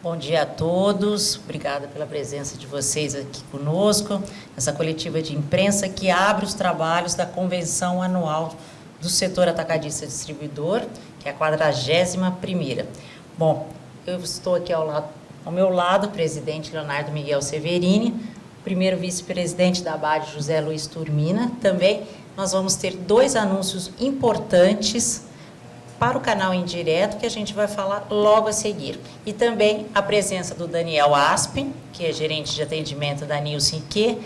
Bom dia a todos, obrigada pela presença de vocês aqui conosco, essa coletiva de imprensa que abre os trabalhos da Convenção Anual do Setor Atacadista Distribuidor, que é a 41ª. Bom, eu estou aqui ao meu lado, o presidente Leonardo Miguel Severini, primeiro vice-presidente da ABAD, José Luiz Turmina. Também nós vamos ter 2 anúncios importantes para o canal em direto, que a gente vai falar logo a seguir. E também a presença do Daniel Aspen, que é gerente de atendimento da Nielsen, que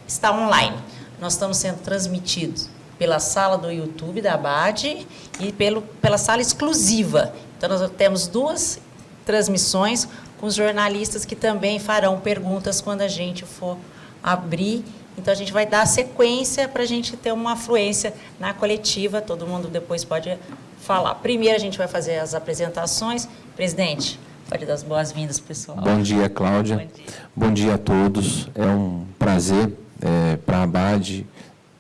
está online. Nós estamos sendo transmitidos pela sala do YouTube da ABAD e pela sala exclusiva. Então, nós temos 2 transmissões com os jornalistas que também farão perguntas quando a gente for abrir. Então, a gente vai dar sequência para a gente ter uma afluência na coletiva. Todo mundo depois pode falar. Primeiro, a gente vai fazer as apresentações. Presidente, pode dar as boas-vindas, pessoal. Bom dia, Cláudia. Bom dia. Bom dia a todos. É um prazer para a ABAD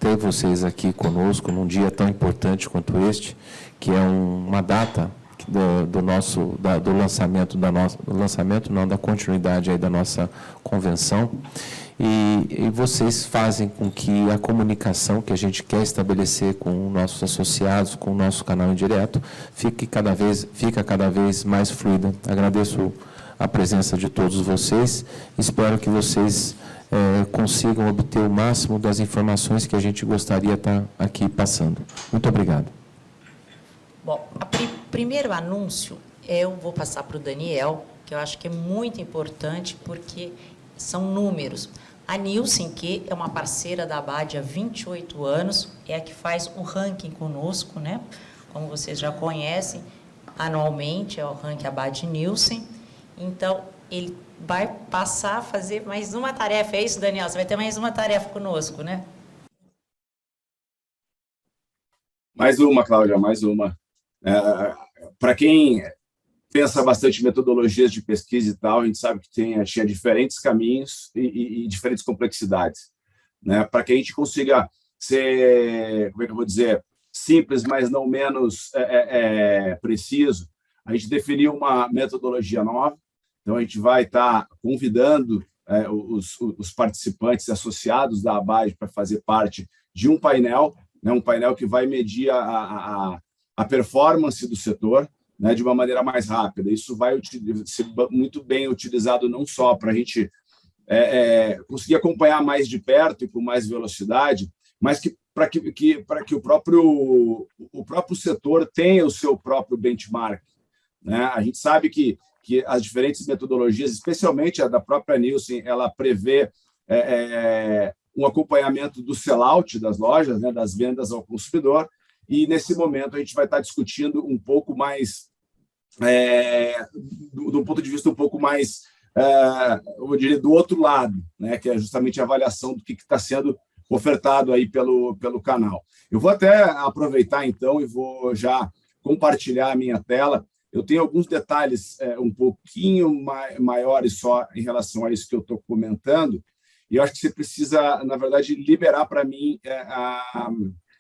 ter vocês aqui conosco num dia tão importante quanto este, que é uma data do lançamento da continuidade aí da nossa convenção. E vocês fazem com que a comunicação que a gente quer estabelecer com nossos associados, com o nosso canal em direto, fica cada vez mais fluida. Agradeço a presença de todos vocês. Espero que vocês consigam obter o máximo das informações que a gente gostaria de estar aqui passando. Muito obrigado. Bom, primeiro anúncio, eu vou passar para o Daniel, que eu acho que é muito importante, porque são números. A Nielsen, que é uma parceira da ABAD há 28 anos, é a que faz o ranking conosco, né? Como vocês já conhecem, anualmente é o ranking ABAD Nielsen. Então, ele vai passar a fazer mais uma tarefa. É isso, Daniel? Você vai ter mais uma tarefa conosco, né? Mais uma, Cláudia, mais uma. Para quem pensa bastante em metodologias de pesquisa e tal, a gente sabe que tinha diferentes caminhos e diferentes complexidades, né? Para que a gente consiga ser, como é que eu vou dizer, simples, mas não menos preciso, a gente definiu uma metodologia nova. Então, a gente vai estar convidando os participantes associados da ABAD para fazer parte de um painel, né? Um painel que vai medir a performance do setor, né, de uma maneira mais rápida. Isso vai ser muito bem utilizado não só para a gente conseguir acompanhar mais de perto e com mais velocidade, mas para que o próprio setor tenha o seu próprio benchmark, né? A gente sabe que as diferentes metodologias, especialmente a da própria Nielsen, ela prevê um acompanhamento do sell-out das lojas, né, das vendas ao consumidor. E, nesse momento, a gente vai estar discutindo um pouco mais, do ponto de vista um pouco mais, eu diria, do outro lado, né, que é justamente a avaliação do que está sendo ofertado aí pelo canal. Eu vou até aproveitar, então, e vou já compartilhar a minha tela. Eu tenho alguns detalhes um pouquinho maiores só em relação a isso que eu estou comentando, e eu acho que você precisa, na verdade, liberar para mim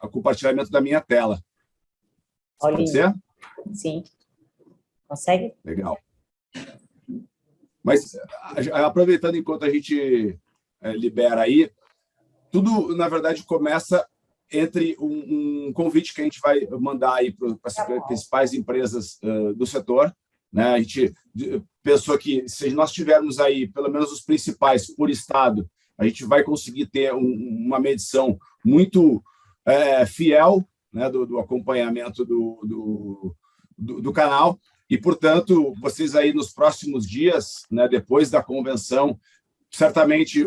o compartilhamento da minha tela. Pode ser? Sim. Consegue? Legal. Mas, aproveitando enquanto a gente libera aí, tudo, na verdade, começa entre um convite que a gente vai mandar aí para as principais empresas do setor, né? A gente pensou que, se nós tivermos aí, pelo menos os principais por estado, a gente vai conseguir ter uma medição muito fiel, né, do acompanhamento do canal. E, portanto, vocês aí nos próximos dias, né, depois da convenção, certamente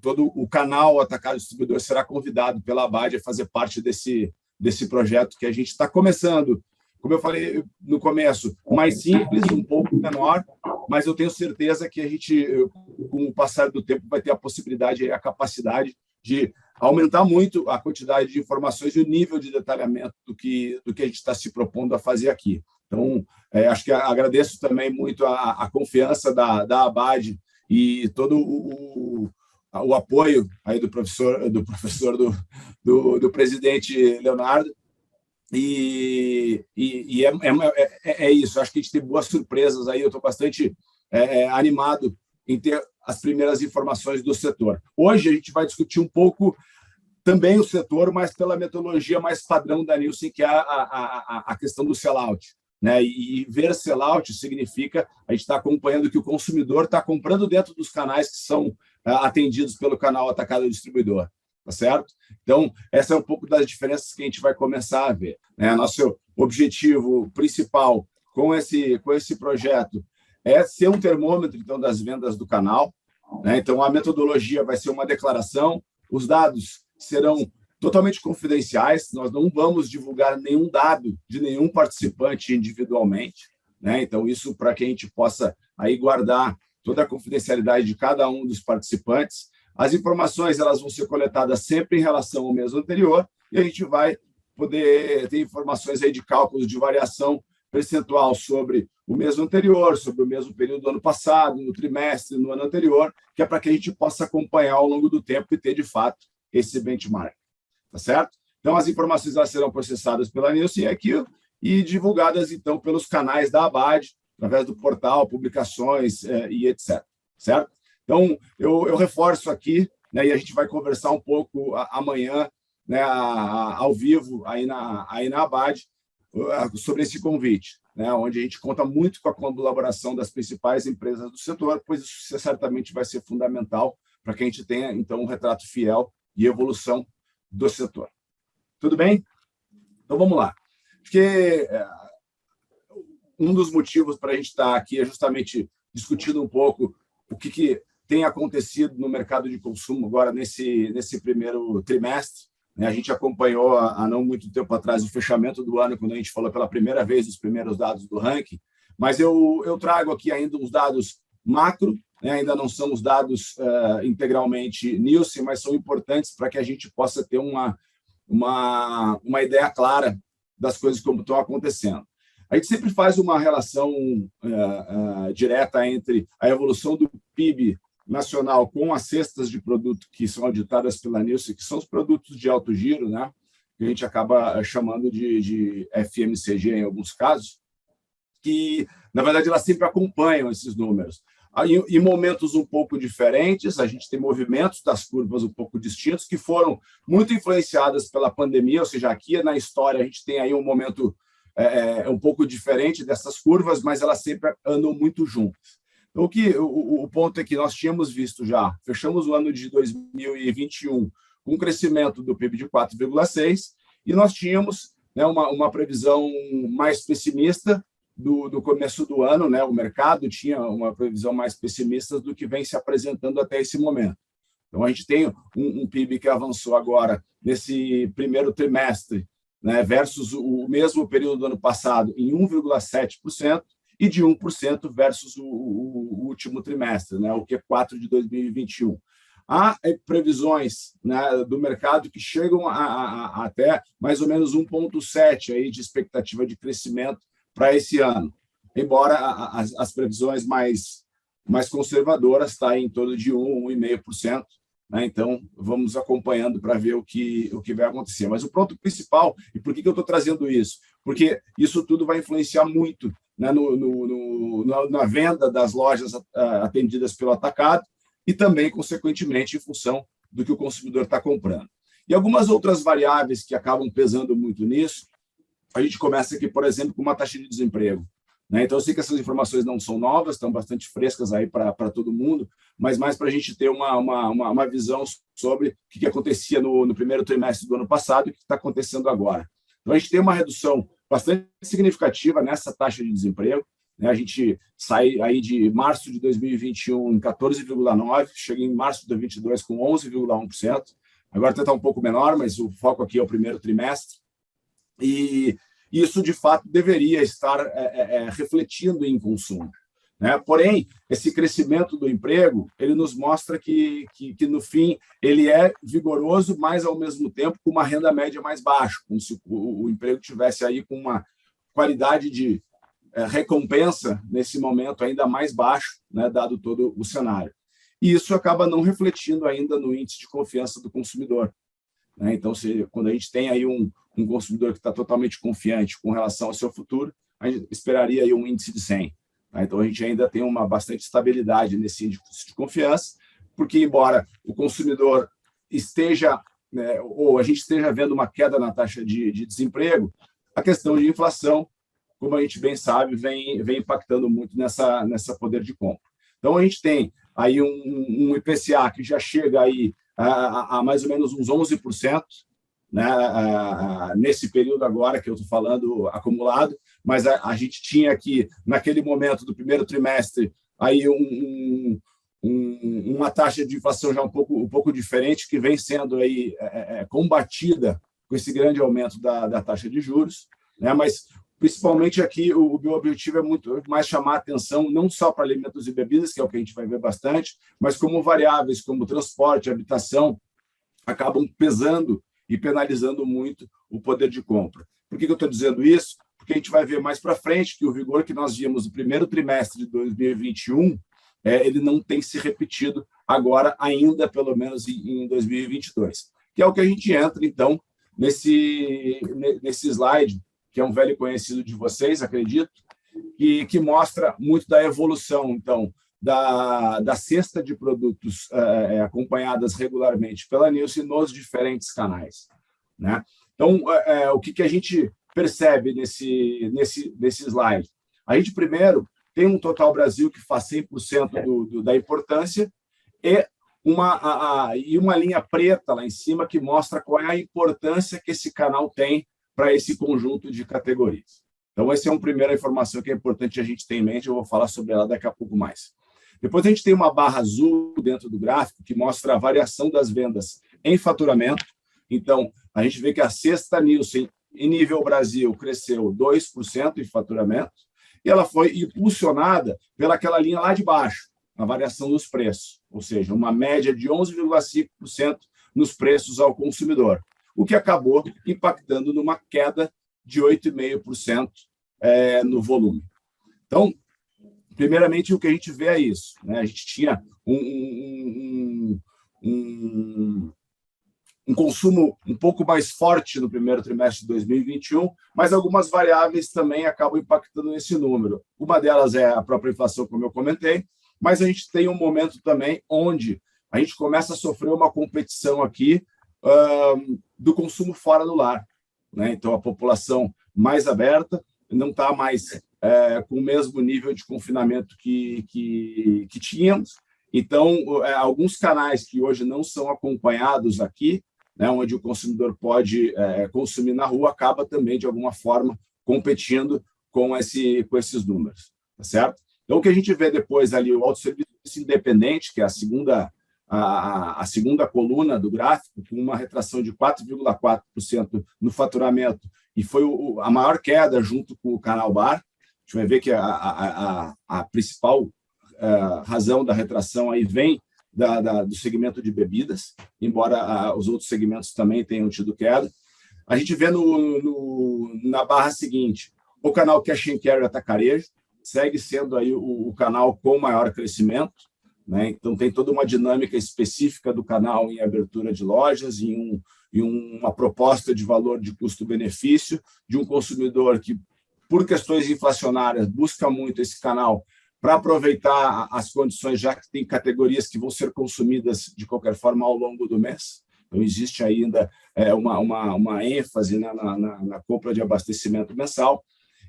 todo o canal Atacado Distribuidor será convidado pela ABAD a fazer parte desse projeto que a gente está começando. Como eu falei no começo, mais simples, um pouco menor, mas eu tenho certeza que a gente, com o passar do tempo, vai ter a possibilidade e a capacidade de aumentar muito a quantidade de informações e o nível de detalhamento do que a gente está se propondo a fazer aqui. Então, acho que agradeço também muito a confiança da ABAD e todo o apoio aí do presidente Leonardo. É isso. Acho que a gente tem boas surpresas aí. Eu estou bastante animado em ter as primeiras informações do setor. Hoje a gente vai discutir um pouco também o setor, mas pela metodologia mais padrão da Nielsen, que é a questão do sellout. Né? E ver sellout significa a gente está acompanhando que o consumidor está comprando dentro dos canais que são atendidos pelo canal atacado distribuidor. Tá certo? Então, essa é um pouco das diferenças que a gente vai começar a ver. Né? Nosso objetivo principal com esse projeto é ser um termômetro, então, das vendas do canal. Né? Então, a metodologia vai ser uma declaração, os dados serão totalmente confidenciais, nós não vamos divulgar nenhum dado de nenhum participante individualmente. Né? Então, isso para que a gente possa aí guardar toda a confidencialidade de cada um dos participantes. As informações elas vão ser coletadas sempre em relação ao mês anterior e a gente vai poder ter informações aí de cálculos de variação percentual sobre o mês anterior, sobre o mesmo período do ano passado, no trimestre, no ano anterior, que é para que a gente possa acompanhar ao longo do tempo e ter, de fato, esse benchmark. Tá certo? Então, as informações elas serão processadas pela Nielsen aqui e divulgadas, então, pelos canais da Abad, através do portal, publicações e etc. Certo? Então, eu reforço aqui, né, e a gente vai conversar um pouco amanhã, né, ao vivo, aí na Abad, sobre esse convite, né, onde a gente conta muito com a colaboração das principais empresas do setor, pois isso certamente vai ser fundamental para que a gente tenha, então, um retrato fiel e evolução do setor. Tudo bem? Então, vamos lá. Porque um dos motivos para a gente estar aqui é justamente discutindo um pouco o que tem acontecido no mercado de consumo agora nesse primeiro trimestre. A gente acompanhou há não muito tempo atrás o fechamento do ano, quando a gente falou pela primeira vez dos primeiros dados do ranking, mas eu trago aqui ainda uns dados macro, né? Ainda não são os dados integralmente Nielsen, mas são importantes para que a gente possa ter uma ideia clara das coisas como estão acontecendo. A gente sempre faz uma relação direta entre a evolução do PIB nacional com as cestas de produto que são auditadas pela Nielsen, que são os produtos de alto giro, né? Que a gente acaba chamando de FMCG em alguns casos, que, na verdade, elas sempre acompanham esses números. Em momentos um pouco diferentes, a gente tem movimentos das curvas um pouco distintos, que foram muito influenciadas pela pandemia, ou seja, aqui na história a gente tem aí um momento um pouco diferente dessas curvas, mas elas sempre andam muito juntas. Então, o ponto é que nós tínhamos visto já, fechamos o ano de 2021 com um crescimento do PIB de 4,6%, e nós tínhamos, né, uma previsão mais pessimista do começo do ano, né? O mercado tinha uma previsão mais pessimista do que vem se apresentando até esse momento. Então, a gente tem um PIB que avançou agora nesse primeiro trimestre, né, versus o mesmo período do ano passado, em 1,7%, e de 1% versus o último trimestre, né, o Q4 de 2021. Há previsões, né, do mercado que chegam a até mais ou menos 1,7% aí de expectativa de crescimento para esse ano, embora as previsões mais conservadoras estão em torno de 1,5%. Né? Então, vamos acompanhando para ver o que vai acontecer. Mas o ponto principal, e por que eu estou trazendo isso? Porque isso tudo vai influenciar muito, né, na venda das lojas atendidas pelo atacado e também, consequentemente, em função do que o consumidor está comprando. E algumas outras variáveis que acabam pesando muito nisso, a gente começa aqui, por exemplo, com uma taxa de desemprego. Né? Então, eu sei que essas informações não são novas, estão bastante frescas aí para todo mundo, mas mais para a gente ter uma visão sobre o que acontecia no primeiro trimestre do ano passado e o que está acontecendo agora. Então, a gente tem uma redução bastante significativa nessa taxa de desemprego. Né? A gente sai aí de março de 2021 em 14,9%, chega em março de 2022 com 11,1%. Agora está um pouco menor, mas o foco aqui é o primeiro trimestre. E isso, de fato, deveria estar refletindo em consumo. Né? Porém, esse crescimento do emprego, ele nos mostra que, no fim, ele é vigoroso, mas, ao mesmo tempo, com uma renda média mais baixa, como se o emprego tivesse aí com uma qualidade de recompensa, nesse momento, ainda mais baixo, né, dado todo o cenário. E isso acaba não refletindo ainda no índice de confiança do consumidor. né? Então, quando a gente tem aí um consumidor que está totalmente confiante com relação ao seu futuro, a gente esperaria aí um índice de 100. Tá? Então, a gente ainda tem uma bastante estabilidade nesse índice de confiança, porque, embora o consumidor esteja, né, ou a gente esteja vendo uma queda na taxa de desemprego, a questão de inflação, como a gente bem sabe, vem impactando muito nessa poder de compra. Então, a gente tem aí um IPCA que já chega aí a mais ou menos uns 11%, né, nesse período agora que eu estou falando acumulado, mas a gente tinha aqui, naquele momento do primeiro trimestre, aí uma taxa de inflação já um pouco diferente, que vem sendo aí combatida com esse grande aumento da taxa de juros, né, mas principalmente aqui o meu objetivo é muito mais chamar a atenção não só para alimentos e bebidas, que é o que a gente vai ver bastante, mas como variáveis como transporte, habitação, acabam pesando e penalizando muito o poder de compra. Por que eu estou dizendo isso? Porque a gente vai ver mais para frente que o vigor que nós vimos no primeiro trimestre de 2021, ele não tem se repetido agora ainda, pelo menos em 2022, que é o que a gente entra, então, nesse slide, que é um velho conhecido de vocês, acredito, que mostra muito da evolução, então, da cesta de produtos acompanhadas regularmente pela Nielsen nos diferentes canais, né? Então, o que a gente percebe nesse slide? A gente, primeiro, tem um Total Brasil que faz 100% da importância e uma linha preta lá em cima que mostra qual é a importância que esse canal tem para esse conjunto de categorias. Então, essa é uma primeira informação que é importante a gente ter em mente, eu vou falar sobre ela daqui a pouco mais. Depois a gente tem uma barra azul dentro do gráfico que mostra a variação das vendas em faturamento. Então, a gente vê que a cesta Nielsen, em nível Brasil, cresceu 2% em faturamento, e ela foi impulsionada pelaquela linha lá de baixo, a variação dos preços, ou seja, uma média de 11,5% nos preços ao consumidor, o que acabou impactando numa queda de 8,5% no volume. Então, primeiramente, o que a gente vê é isso, né? A gente tinha um consumo um pouco mais forte no primeiro trimestre de 2021, mas algumas variáveis também acabam impactando nesse número. Uma delas é a própria inflação, como eu comentei, mas a gente tem um momento também onde a gente começa a sofrer uma competição aqui do consumo fora do lar, né? Então, a população mais aberta não está mais com o mesmo nível de confinamento que tínhamos. Então, alguns canais que hoje não são acompanhados aqui, né, onde o consumidor pode consumir na rua, acaba também, de alguma forma, competindo com esses números. Tá certo? Então, o que a gente vê depois ali, o autosserviço independente, que é a segunda coluna do gráfico, com uma retração de 4,4% no faturamento, e foi a maior queda junto com o Canal Bar. A gente vai ver que a principal razão da retração aí vem do segmento de bebidas, embora os outros segmentos também tenham tido queda. A gente vê na barra seguinte, o canal Cash and Carry Atacarejo segue sendo aí o canal com maior crescimento, né? Então, tem toda uma dinâmica específica do canal em abertura de lojas, em uma proposta de valor de custo-benefício, de um consumidor que, por questões inflacionárias, busca muito esse canal para aproveitar as condições, já que tem categorias que vão ser consumidas de qualquer forma ao longo do mês. Então, existe ainda uma ênfase na compra de abastecimento mensal.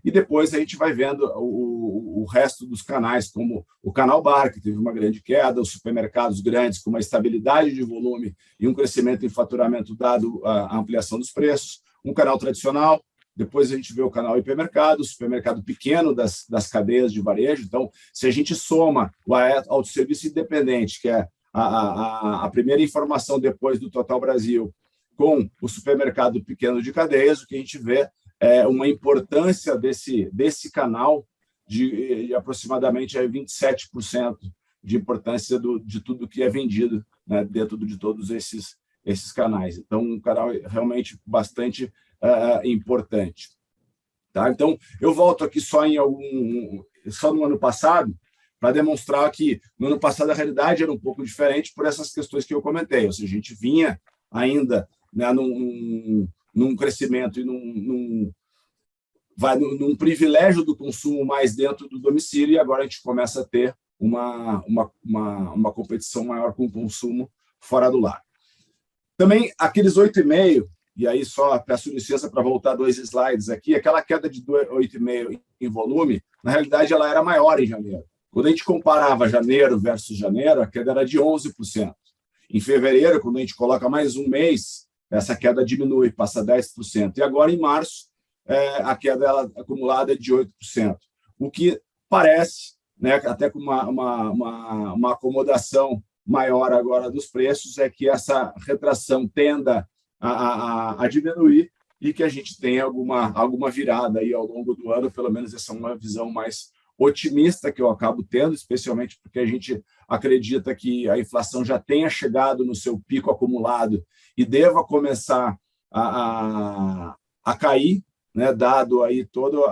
E depois a gente vai vendo o resto dos canais, como o Canal Bar, que teve uma grande queda, os supermercados grandes com uma estabilidade de volume e um crescimento em faturamento dado a ampliação dos preços, um canal tradicional. Depois a gente vê o canal hipermercado, o supermercado pequeno das cadeias de varejo. Então, se a gente soma o autosserviço independente, que é a primeira informação depois do Total Brasil, com o supermercado pequeno de cadeias, o que a gente vê é uma importância desse canal de aproximadamente 27% de importância de tudo que é vendido, né, dentro de todos esses canais. Então, um canal realmente bastante importante. Tá? Então, eu volto aqui só no ano passado, para demonstrar que no ano passado a realidade era um pouco diferente por essas questões que eu comentei. Ou seja, a gente vinha ainda né, num crescimento e num privilégio do consumo mais dentro do domicílio, e agora a gente começa a ter uma competição maior com o consumo fora do lar. Também aqueles 8,5%, e aí só peço licença para voltar 2 slides aqui, aquela queda de 8,5% em volume, na realidade ela era maior em janeiro. Quando a gente comparava janeiro versus janeiro, a queda era de 11%. Em fevereiro, quando a gente coloca mais um mês, essa queda diminui, passa a 10%. E agora, em março, a queda acumulada é de 8%. O que parece, né, até com uma acomodação maior agora dos preços, é que essa retração tenda a diminuir e que a gente tenha alguma virada aí ao longo do ano. Pelo menos essa é uma visão mais otimista que eu acabo tendo, especialmente porque a gente acredita que a inflação já tenha chegado no seu pico acumulado e deva começar a cair, né, dado aí todo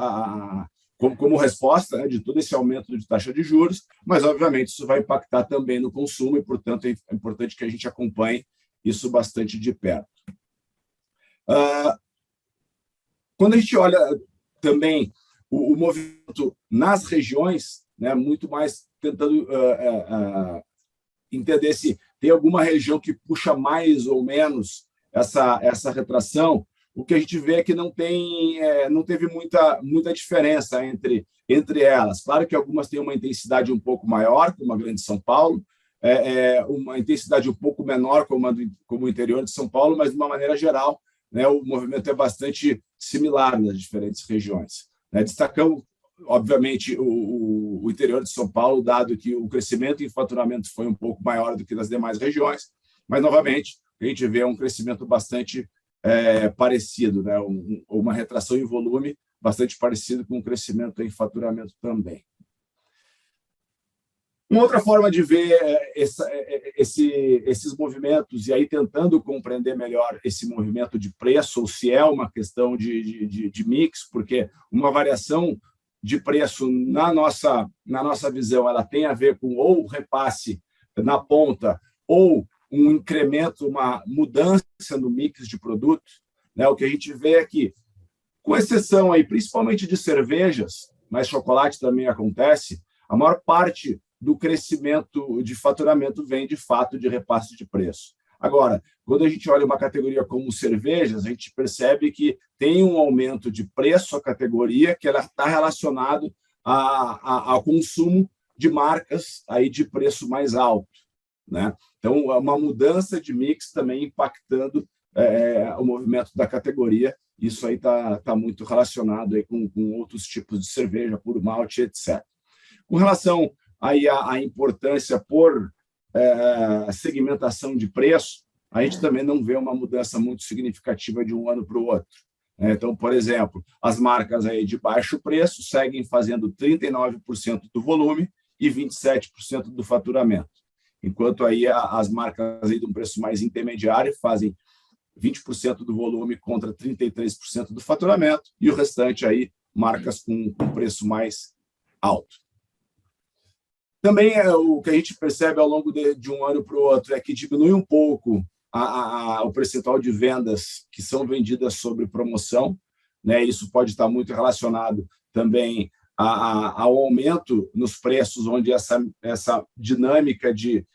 como resposta, né, de todo esse aumento de taxa de juros, mas, obviamente, isso vai impactar também no consumo e, portanto, é importante que a gente acompanhe isso bastante de perto. Quando a gente olha também o movimento nas regiões, né, muito mais tentando entender se tem alguma região que puxa mais ou menos essa retração, o que a gente vê é que não teve muita diferença entre elas. Claro que algumas têm uma intensidade um pouco maior, como a Grande São Paulo, uma intensidade um pouco menor, como o interior de São Paulo, mas, de uma maneira geral, né, o movimento é bastante similar nas diferentes regiões. Destacamos, obviamente, o interior de São Paulo, dado que o crescimento em faturamento foi um pouco maior do que nas demais regiões, mas, novamente, a gente vê um crescimento bastante parecido, né? Uma retração em volume bastante parecido com o crescimento em faturamento também. Uma outra forma de ver esses movimentos, e aí tentando compreender melhor esse movimento de preço, ou se é uma questão de mix, porque uma variação de preço, na nossa visão, ela tem a ver com ou repasse na ponta, ou um incremento, uma mudança no mix de produtos, né? O que a gente vê é que, com exceção aí, principalmente de cervejas, mas chocolate também acontece, a maior parte do crescimento de faturamento vem, de fato, de repasse de preço. Agora, quando a gente olha uma categoria como cervejas, a gente percebe que tem um aumento de preço à categoria que ela está relacionado ao consumo de marcas aí de preço mais alto, né? Então, uma mudança de mix também impactando o movimento da categoria. Isso aí está muito relacionado aí com outros tipos de cerveja, puro malte, etc. Com relação aí à importância por segmentação de preço, a gente também não vê uma mudança muito significativa de um ano para o outro. Então, por exemplo, as marcas aí de baixo preço seguem fazendo 39% do volume e 27% do faturamento, enquanto aí as marcas aí de um preço mais intermediário fazem 20% do volume contra 33% do faturamento, e o restante aí marcas com preço mais alto. Também o que a gente percebe ao longo de um ano para o outro é que diminui um pouco o percentual de vendas que são vendidas sobre promoção, né? Isso pode estar muito relacionado também ao aumento nos preços, onde essa dinâmica de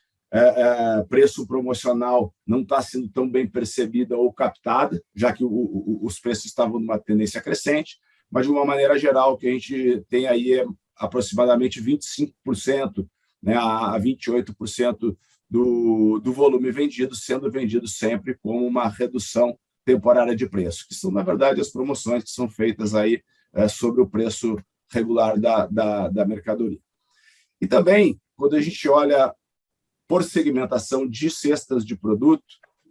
preço promocional não está sendo tão bem percebida ou captada, já que os preços estavam numa tendência crescente, mas, de uma maneira geral, o que a gente tem aí é aproximadamente 25%, né, a 28% do volume vendido sendo vendido sempre como uma redução temporária de preço, que são, na verdade, as promoções que são feitas aí sobre o preço regular da mercadoria. E também, quando a gente olha por segmentação de cestas de produto,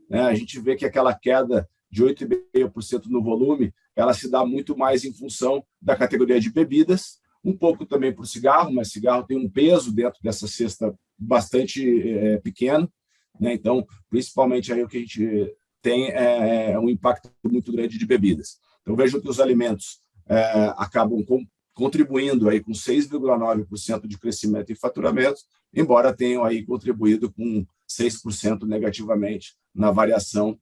né, a gente vê que aquela queda de 8,5% no volume, ela se dá muito mais em função da categoria de bebidas, um pouco também por cigarro, mas cigarro tem um peso dentro dessa cesta bastante pequeno, né? Então, principalmente aí o que a gente tem é um impacto muito grande de bebidas. Então, vejo que os alimentos acabam contribuindo aí com 6,9% de crescimento em faturamento, embora tenham aí contribuído com 6% negativamente na variação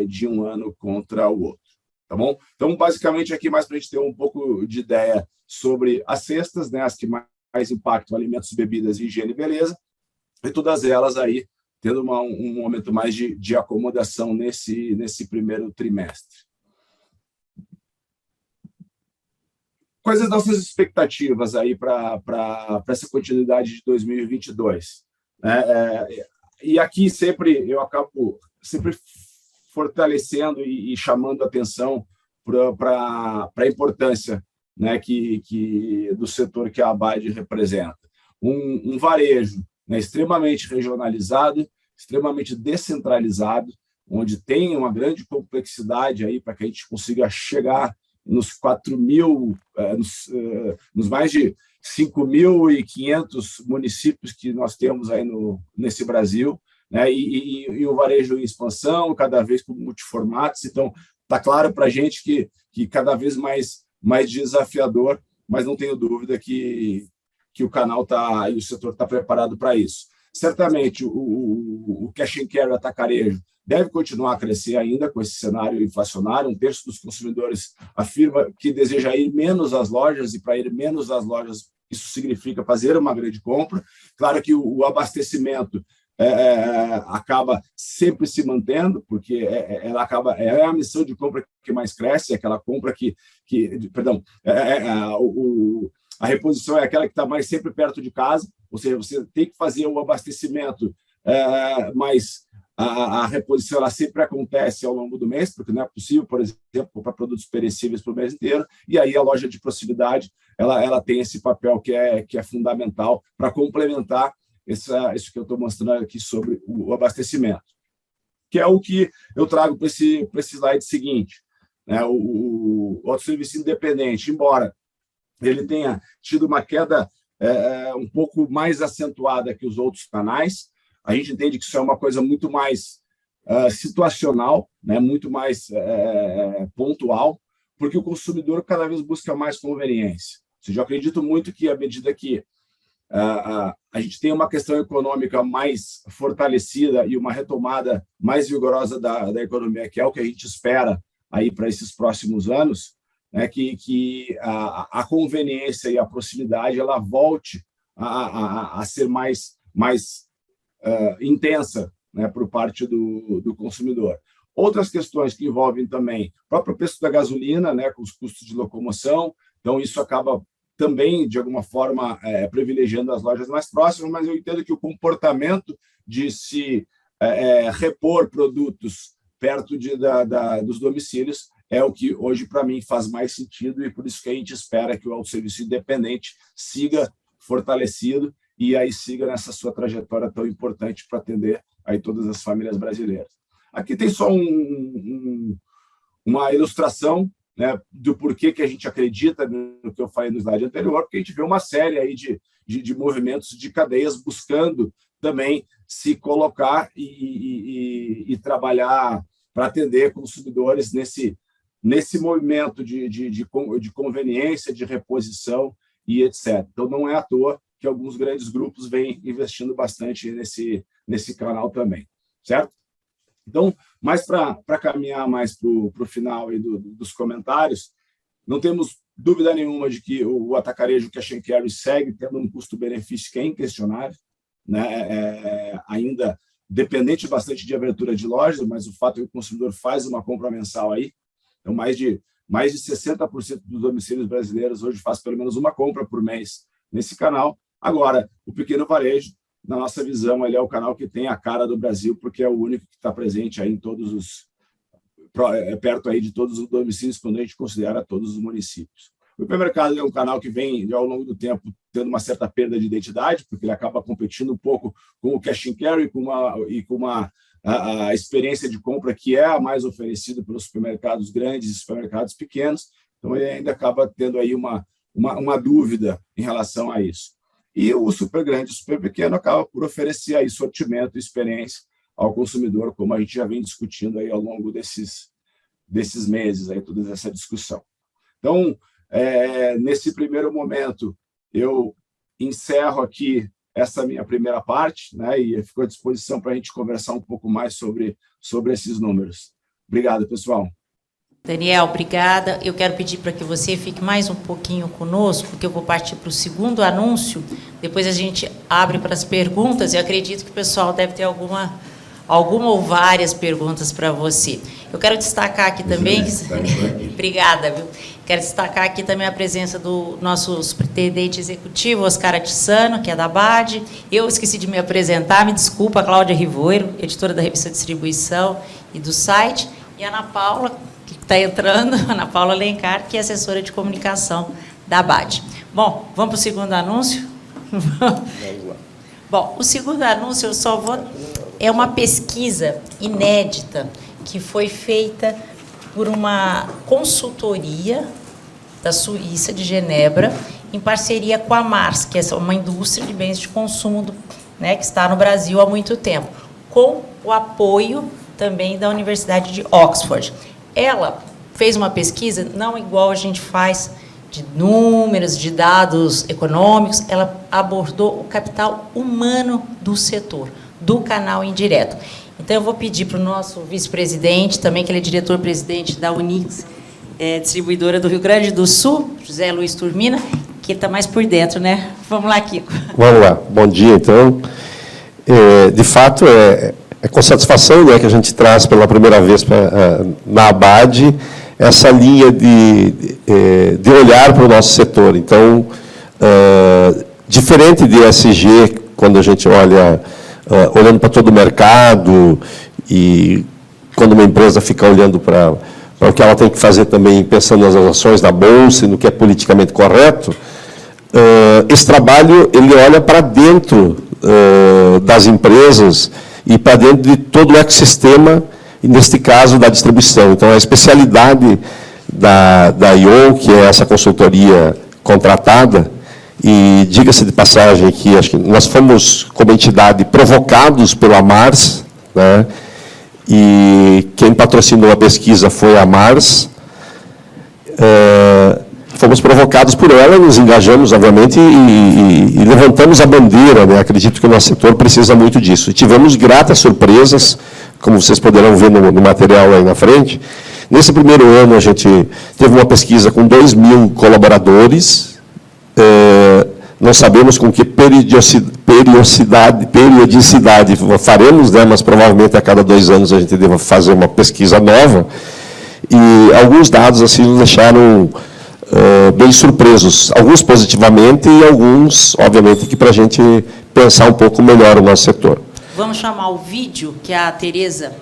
de um ano contra o outro. Tá bom? Então, basicamente, aqui mais para a gente ter um pouco de ideia sobre as cestas, né, as que mais impactam alimentos, bebidas, higiene e beleza, e todas elas aí tendo um momento mais de acomodação nesse primeiro trimestre. Quais as nossas expectativas aí para essa continuidade de 2022? E aqui eu acabo sempre fortalecendo e chamando atenção para a importância, né, do setor que a Abade representa. Um varejo, né, extremamente regionalizado, extremamente descentralizado, onde tem uma grande complexidade aí para que a gente consiga chegar nos 4.000, nos mais de 5.500 municípios que nós temos aí nesse Brasil, né? E o varejo em expansão, cada vez com multiformatos. Então, está claro para a gente que cada vez mais desafiador, mas não tenho dúvida que o canal e o setor está preparado para isso. Certamente, o cash and carry atacarejo deve continuar a crescer ainda com esse cenário inflacionário. 1/3 dos consumidores afirma que deseja ir menos às lojas, e para ir menos às lojas, isso significa fazer uma grande compra. Claro que o abastecimento acaba sempre se mantendo, porque é a missão de compra que mais cresce, é aquela compra a reposição é aquela que está mais sempre perto de casa, ou seja, você tem que fazer o abastecimento, mas a reposição ela sempre acontece ao longo do mês, porque não é possível, por exemplo, comprar produtos perecíveis para o mês inteiro, e aí a loja de proximidade ela tem esse papel que é fundamental para complementar isso que eu estou mostrando aqui sobre o abastecimento, que é o que eu trago para esse slide seguinte, né? O autosserviço independente, embora ele tenha tido uma queda um pouco mais acentuada que os outros canais, a gente entende que isso é uma coisa muito mais situacional, né? Muito mais pontual, porque o consumidor cada vez busca mais conveniência. Ou seja, eu acredito muito que, à medida que a gente tem uma questão econômica mais fortalecida e uma retomada mais vigorosa da economia, que é o que a gente espera aí para esses próximos anos, né, que a conveniência e a proximidade ela volte a ser mais intensa, né, por parte do consumidor. Outras questões que envolvem também o próprio preço da gasolina, né, com os custos de locomoção, então isso acaba também, de alguma forma, privilegiando as lojas mais próximas, mas eu entendo que o comportamento de se repor produtos perto dos domicílios é o que hoje, para mim, faz mais sentido, e por isso que a gente espera que o autosserviço independente siga fortalecido e aí siga nessa sua trajetória tão importante para atender aí todas as famílias brasileiras. Aqui tem só uma ilustração, né, do porquê que a gente acredita no que eu falei no slide anterior, porque a gente vê uma série aí de movimentos de cadeias buscando também se colocar e trabalhar para atender consumidores nesse movimento de conveniência, de reposição e etc. Então, não é à toa que alguns grandes grupos vêm investindo bastante nesse canal também, certo? Então, mais para caminhar mais para o final aí dos comentários, não temos dúvida nenhuma de que o atacarejo cash and carry segue tendo um custo-benefício que é inquestionável, né? Ainda dependente bastante de abertura de lojas, mas o fato é que o consumidor faz uma compra mensal aí. Então, mais de 60% dos domicílios brasileiros hoje faz pelo menos uma compra por mês nesse canal. Agora, o pequeno varejo, na nossa visão, ele é o canal que tem a cara do Brasil, porque é o único que está presente aí perto aí de todos os domicílios, quando a gente considera todos os municípios. O hipermercado é um canal que vem, ao longo do tempo, tendo uma certa perda de identidade, porque ele acaba competindo um pouco com o cash and carry e com a experiência de compra que é a mais oferecida pelos supermercados grandes e supermercados pequenos. Então, ele ainda acaba tendo aí uma dúvida em relação a isso. E o super grande e o super pequeno acaba por oferecer aí sortimento e experiência ao consumidor, como a gente já vem discutindo aí ao longo desses meses, aí, toda essa discussão. Então, nesse primeiro momento, eu encerro aqui essa minha primeira parte, né, e fico à disposição para a gente conversar um pouco mais sobre esses números. Obrigado, pessoal. Daniel, obrigada. Eu quero pedir para que você fique mais um pouquinho conosco, porque eu vou partir para o segundo anúncio, depois a gente abre para as perguntas, e eu acredito que o pessoal deve ter alguma ou várias perguntas para você. Eu quero destacar aqui também... Obrigada, viu? Quero destacar aqui também a presença do nosso superintendente executivo, Oscar Atissano, que é da ABAD. Eu esqueci de me apresentar, me desculpa, Cláudia Rivoiro, editora da revista Distribuição e do site, e a Ana Paula, que está entrando, Ana Paula Alencar, que é assessora de comunicação da ABAD. Bom, vamos para o segundo anúncio? Bom, o segundo anúncio eu só vou... É uma pesquisa inédita que foi feita por uma consultoria da Suíça, de Genebra, em parceria com a Mars, que é uma indústria de bens de consumo né, que está no Brasil há muito tempo, com o apoio também da Universidade de Oxford. Ela fez uma pesquisa, não igual a gente faz, de números, de dados econômicos, ela abordou o capital humano do setor, do canal indireto. Então, eu vou pedir para o nosso vice-presidente, também, que ele é diretor-presidente da Unix, distribuidora do Rio Grande do Sul, José Luiz Turmina, que está mais por dentro, né? Vamos lá, Kiko. Vamos lá. Bom dia, então. De fato, é com satisfação, né, que a gente traz pela primeira vez na ABAD essa linha de olhar para o nosso setor. Então, diferente de ESG, quando a gente olha... olhando para todo o mercado e quando uma empresa fica olhando para o que ela tem que fazer também, pensando nas ações da Bolsa e no que é politicamente correto, esse trabalho ele olha para dentro das empresas e para dentro de todo o ecossistema, e neste caso da distribuição. Então, a especialidade da ION, que é essa consultoria contratada, e diga-se de passagem que acho que nós fomos, como entidade, provocados pela Mars, né? E quem patrocinou a pesquisa foi a Mars. Fomos provocados por ela, nos engajamos, obviamente, e levantamos a bandeira, né? Acredito que o nosso setor precisa muito disso. E tivemos gratas surpresas, como vocês poderão ver no material aí na frente. Nesse primeiro ano, a gente teve uma pesquisa com 2.000 colaboradores. Não sabemos com que periodicidade faremos, né, mas provavelmente a cada 2 anos a gente deva fazer uma pesquisa nova. E alguns dados assim nos deixaram bem surpresos, alguns positivamente e alguns, obviamente, que para a gente pensar um pouco melhor o nosso setor. Vamos chamar o vídeo que a Tereza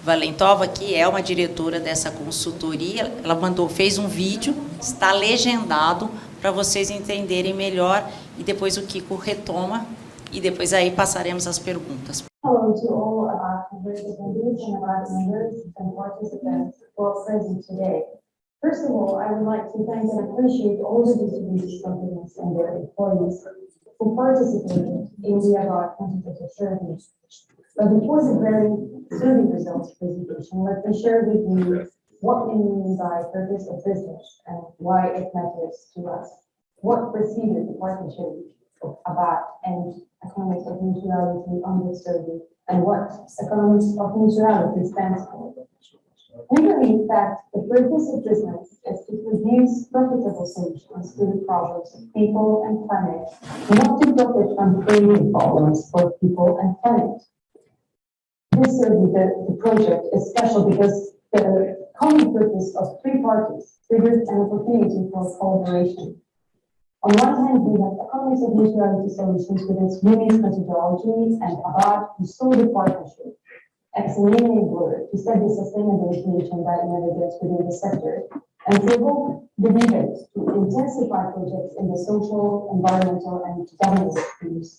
Valentova, que é uma diretora dessa consultoria, ela fez um vídeo, está legendado, para vocês entenderem melhor, e depois o Kiko retoma, e depois aí passaremos às perguntas. Hello to all our representatives and our members and participants who are present today. First of all, I would like to thank and appreciate all the distribution companies and their employees who participated in the ABAD quantitative survey. But before the very survey results presentation, let me share with you what we mean by purpose of business and why it matters to us. What preceded the partnership of ABAD and economics of mutuality on this survey, and what economics of mutuality stands for. We believe that the purpose of business is to produce profitable solutions to the problems of people and planet, not to profit from creating problems for people and planet. This survey, the project, is special because the common purpose of 3 parties triggers an opportunity for collaboration. On one hand, we have economics of mutuality solutions with its unique methodologies and ABAD, who saw the partnership as an enabler to set the sustainability agenda in evidence within the sector and provoke the debate to intensify projects in the social, environmental, and governance fields.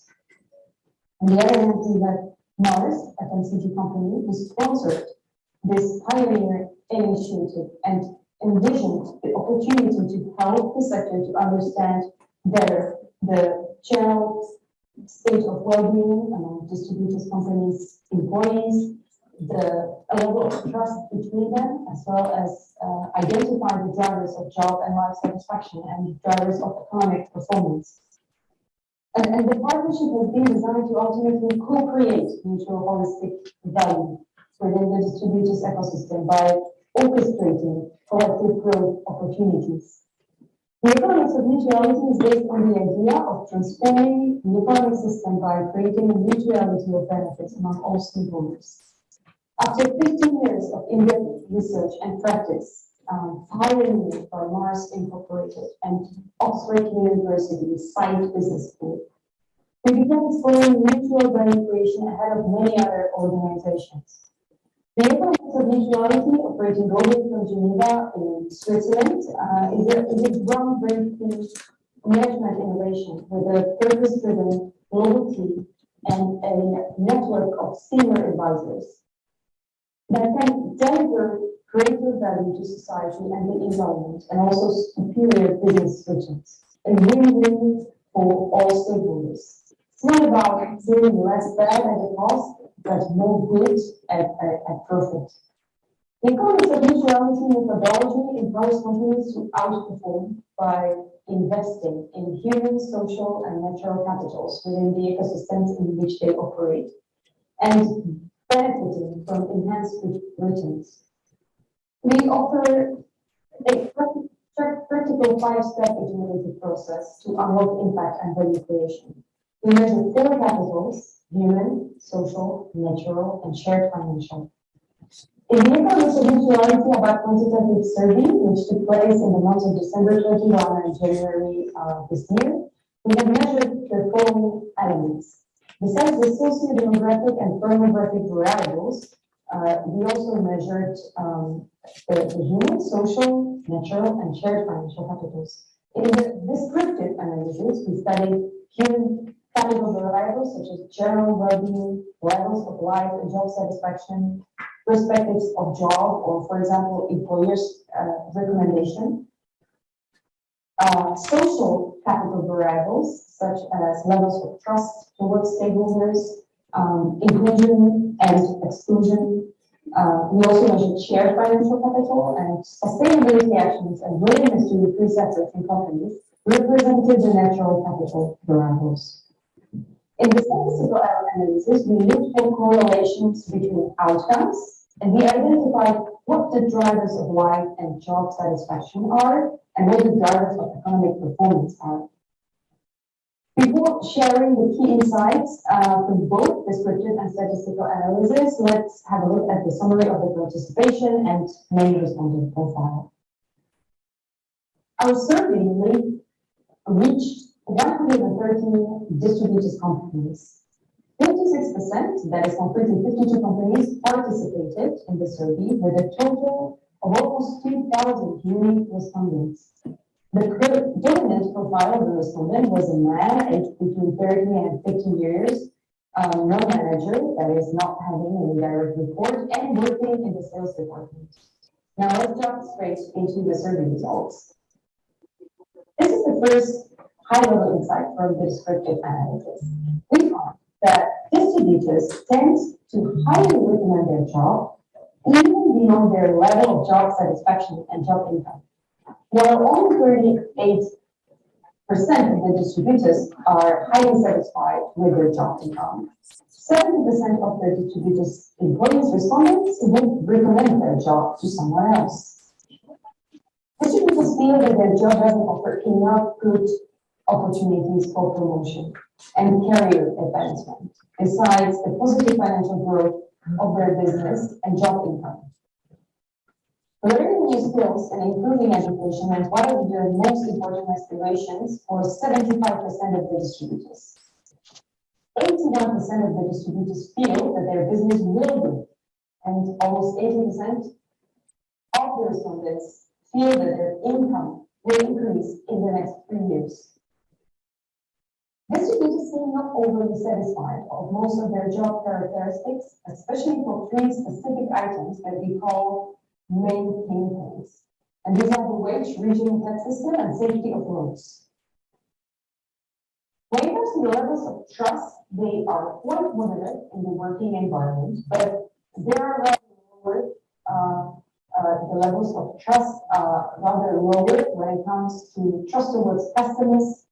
On the other hand, we have Mars, a FMCG company, who sponsored this pioneer initiative and envisioned the opportunity to help the sector to understand better the general state of well-being among distributors, companies, employees, the level of trust between them, as well as identify the drivers of job and life satisfaction and drivers of economic performance. And the partnership has been designed to ultimately co-create mutual holistic value within the distributors ecosystem by orchestrating collective growth opportunities. The economics of mutuality is based on the idea of transforming the economic system by creating a mutuality of benefits among all stakeholders. After 15 years of in-depth research and practice, pioneered by Mars Incorporated and Oxford University Site Business School, we began exploring mutual value creation ahead of many other organizations. The economics of mutuality, operating globally from Geneva in Switzerland, is a groundbreaking management innovation with a purpose-driven global team and a network of senior advisors that can deliver greater value to society and the environment, and also superior business returns. A win-win for all stakeholders. It's not about doing less bad at a cost, but more good at profit. The economics of mutuality methodology empowers companies to outperform by investing in human, social, and natural capitals within the ecosystems in which they operate, and benefiting from enhanced returns. We offer a practical five-step iterative process to unlock impact and value creation. We measure four capitals: human, social, natural, and shared financial. In the economics of mutuality, about quantitative survey, which took place in the months of December 21 and January this year, we have measured the following elements. Besides the socio-demographic and firmographic variables, we also measured the human, social, natural, and shared financial capitals. In the descriptive analysis, we studied human capital variables such as general well-being, levels of life and job satisfaction, perspectives of job, or for example, employers' recommendation. Social capital variables such as levels of trust towards stakeholders, inclusion and exclusion. We also measured shared financial capital and sustainability actions and willingness to increase efforts in companies represented the natural capital variables. In the statistical analysis, we looked for correlations between outcomes, and we identified what the drivers of life and job satisfaction are and what the drivers of economic performance are. Before sharing the key insights from both descriptive and statistical analysis, let's have a look at the summary of the participation and main respondent profile. Our survey reached 113 distributed companies. 56%, that is completely 52 companies, participated in the survey with a total of almost 2,000 unique respondents. The dominant profile of the respondent was a man aged between 30 and 50 years, no manager, that is not having any direct report, and working in the sales department. Now let's jump straight into the survey results. This is the first high-level insight from the descriptive analysis. We found that distributors tend to highly recommend their job even beyond their level of job satisfaction and job income. While only 38% of the distributors are highly satisfied with their job income, 70% of the distributors' employees respondents would recommend their job to someone else. Distributors feel that their job doesn't offer enough good opportunities for promotion and career advancement, besides the positive financial growth of their business and job income. Learning new skills and improving education is one of the most important aspirations for 75% of the distributors. 81% of the distributors feel that their business will grow, and almost 80% of the respondents feel that their income will increase in the next 3 years. Distributors seem not overly satisfied of most of their job characteristics, especially for 3 specific items that we call main pain points. And these are the wage, regional tax system, and safety of roads. When it comes to the levels of trust, they are quite moderate in the working environment, but they are rather lower. The levels of trust are rather lower when it comes to trust towards customers,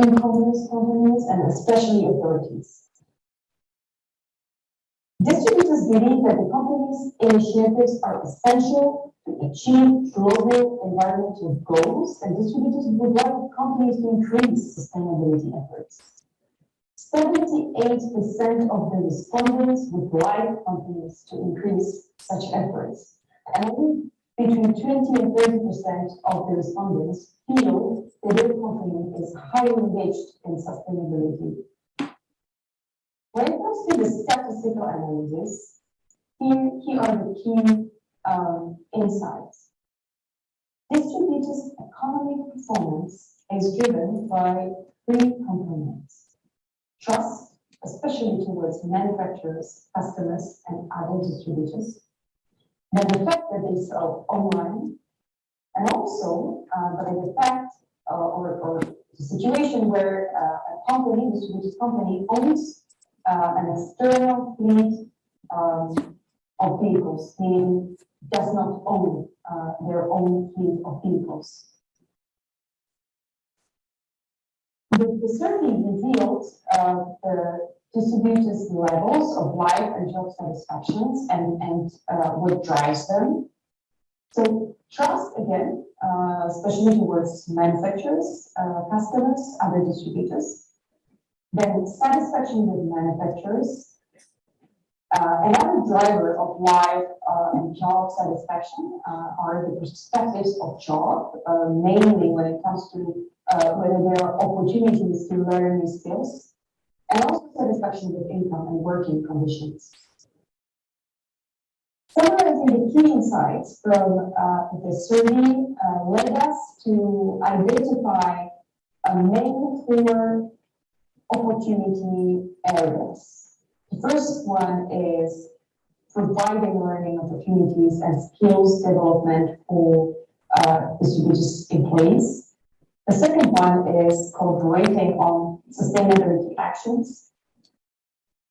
e-commerce companies, and especially authorities. Distributors believe that the company's initiatives are essential to achieve global environmental goals, and distributors would like companies to increase sustainability efforts. 78% of the respondents would like companies to increase such efforts, and only between 20 and 30% of the respondents feel that their company is highly engaged in sustainability. When it comes to the statistical analysis, here are the key insights. Distributors' economic performance is driven by 3 components. Trust, especially towards manufacturers, customers, and other distributors. Then the fact that they sell online, and also by the fact or the situation where a company, distributor's company, owns an external fleet of vehicles, meaning does not own their own fleet of vehicles. The survey revealed the distributors' levels of life and job satisfactions and what drives them. So trust, again, especially towards manufacturers, customers, other distributors. Then satisfaction with manufacturers. Another driver of life and job satisfaction are the perspectives of job, mainly when it comes to whether there are opportunities to learn new skills, and also satisfaction with income and working conditions. Summarizing the key insights from the survey led us to identify main 4 opportunity areas. The first one is providing learning opportunities and skills development for distributors' employees. The second one is collaborating on sustainability actions.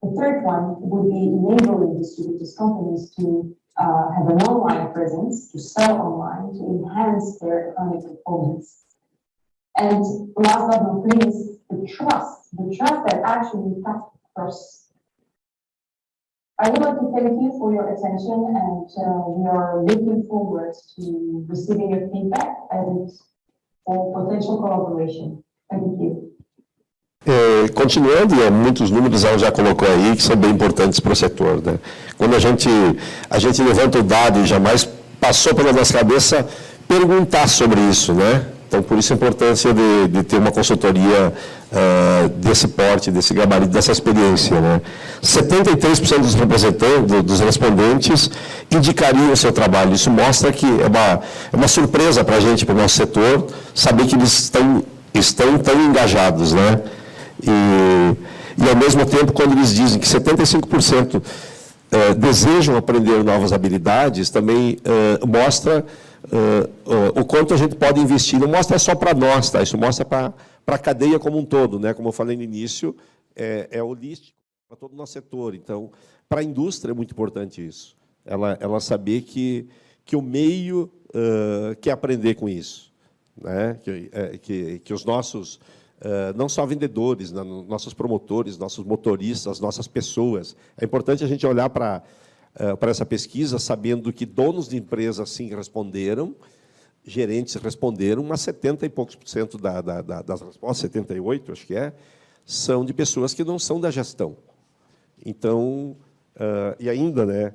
The third one would be enabling distributors' companies to have an online presence, to sell online, to enhance their economic performance. And last but not least, the trust that actually cuts across. I would like to thank you for your attention, and we are looking forward to receiving your feedback and for potential collaboration. Thank you. Continuando, e muitos números ela já colocou aí que são bem importantes para o setor, né? Quando a gente levanta o dado e jamais passou pela nossa cabeça perguntar sobre isso, né? Então, por isso a importância de ter uma consultoria desse porte, desse gabarito, dessa experiência, né? 73% dos representantes, dos respondentes, indicariam o seu trabalho. Isso mostra que é uma surpresa para a gente, para o nosso setor, saber que eles estão tão engajados, né? E, ao mesmo tempo, quando eles dizem que 75% desejam aprender novas habilidades, também mostra o quanto a gente pode investir. Não mostra só para nós, tá? Isso mostra para a cadeia como um todo, né? Como eu falei no início, é holístico para todo o nosso setor. Então, para a indústria é muito importante isso. Ela saber que o meio quer aprender com isso, né? Que os nossos, não só vendedores, nossos promotores, nossos motoristas, nossas pessoas. É importante a gente olhar para essa pesquisa, sabendo que donos de empresas, sim, responderam, gerentes responderam, mas 70 e poucos por cento das respostas, 78%, acho que são de pessoas que não são da gestão. Então, e ainda, né,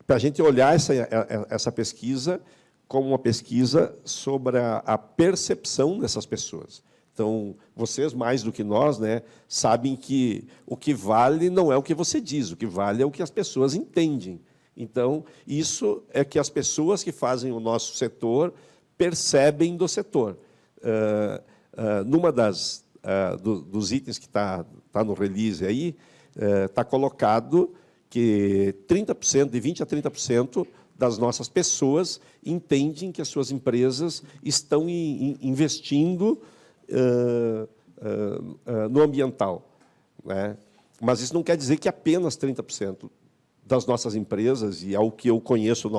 para a gente olhar essa pesquisa como uma pesquisa sobre a percepção dessas pessoas. Então, vocês, mais do que nós, né, sabem que o que vale não é o que você diz, o que vale é o que as pessoas entendem. Então, isso é que as pessoas que fazem o nosso setor percebem do setor. Numa dos itens que está no release aí, está colocado que 30%, de 20% a 30% das nossas pessoas entendem que as suas empresas estão investindo no ambiental, né? Mas isso não quer dizer que apenas 30% das nossas empresas, e ao que eu conheço o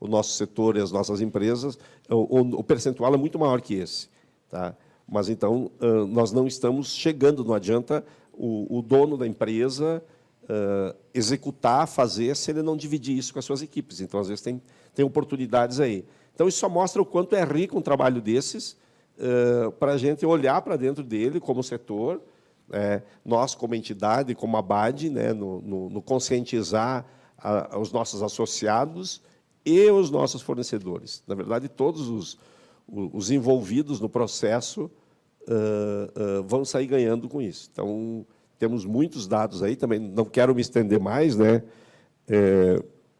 nosso setor e as nossas empresas, o percentual é muito maior que esse, tá? Mas, então, nós não estamos chegando, não adianta o dono da empresa executar, fazer, se ele não dividir isso com as suas equipes. Então, às vezes, tem oportunidades aí. Então, isso só mostra o quanto é rico um trabalho desses, para a gente olhar para dentro dele, como setor, nós, como entidade, como ABAD, né, no conscientizar os nossos associados e os nossos fornecedores. Na verdade, todos os envolvidos no processo vão sair ganhando com isso. Então, temos muitos dados aí, também não quero me estender mais, né?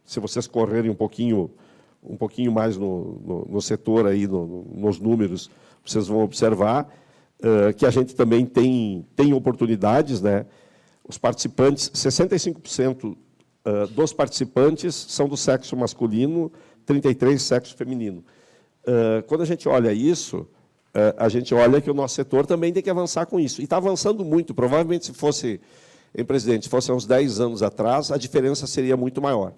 Se vocês correrem um pouquinho mais no setor, aí, nos números, vocês vão observar que a gente também tem oportunidades, né? Os participantes, 65% dos participantes são do sexo masculino, 33% sexo feminino. Quando a gente olha isso, a gente olha que o nosso setor também tem que avançar com isso. E está avançando muito. Provavelmente, se fosse, presidente, se fosse há uns 10 anos atrás, a diferença seria muito maior.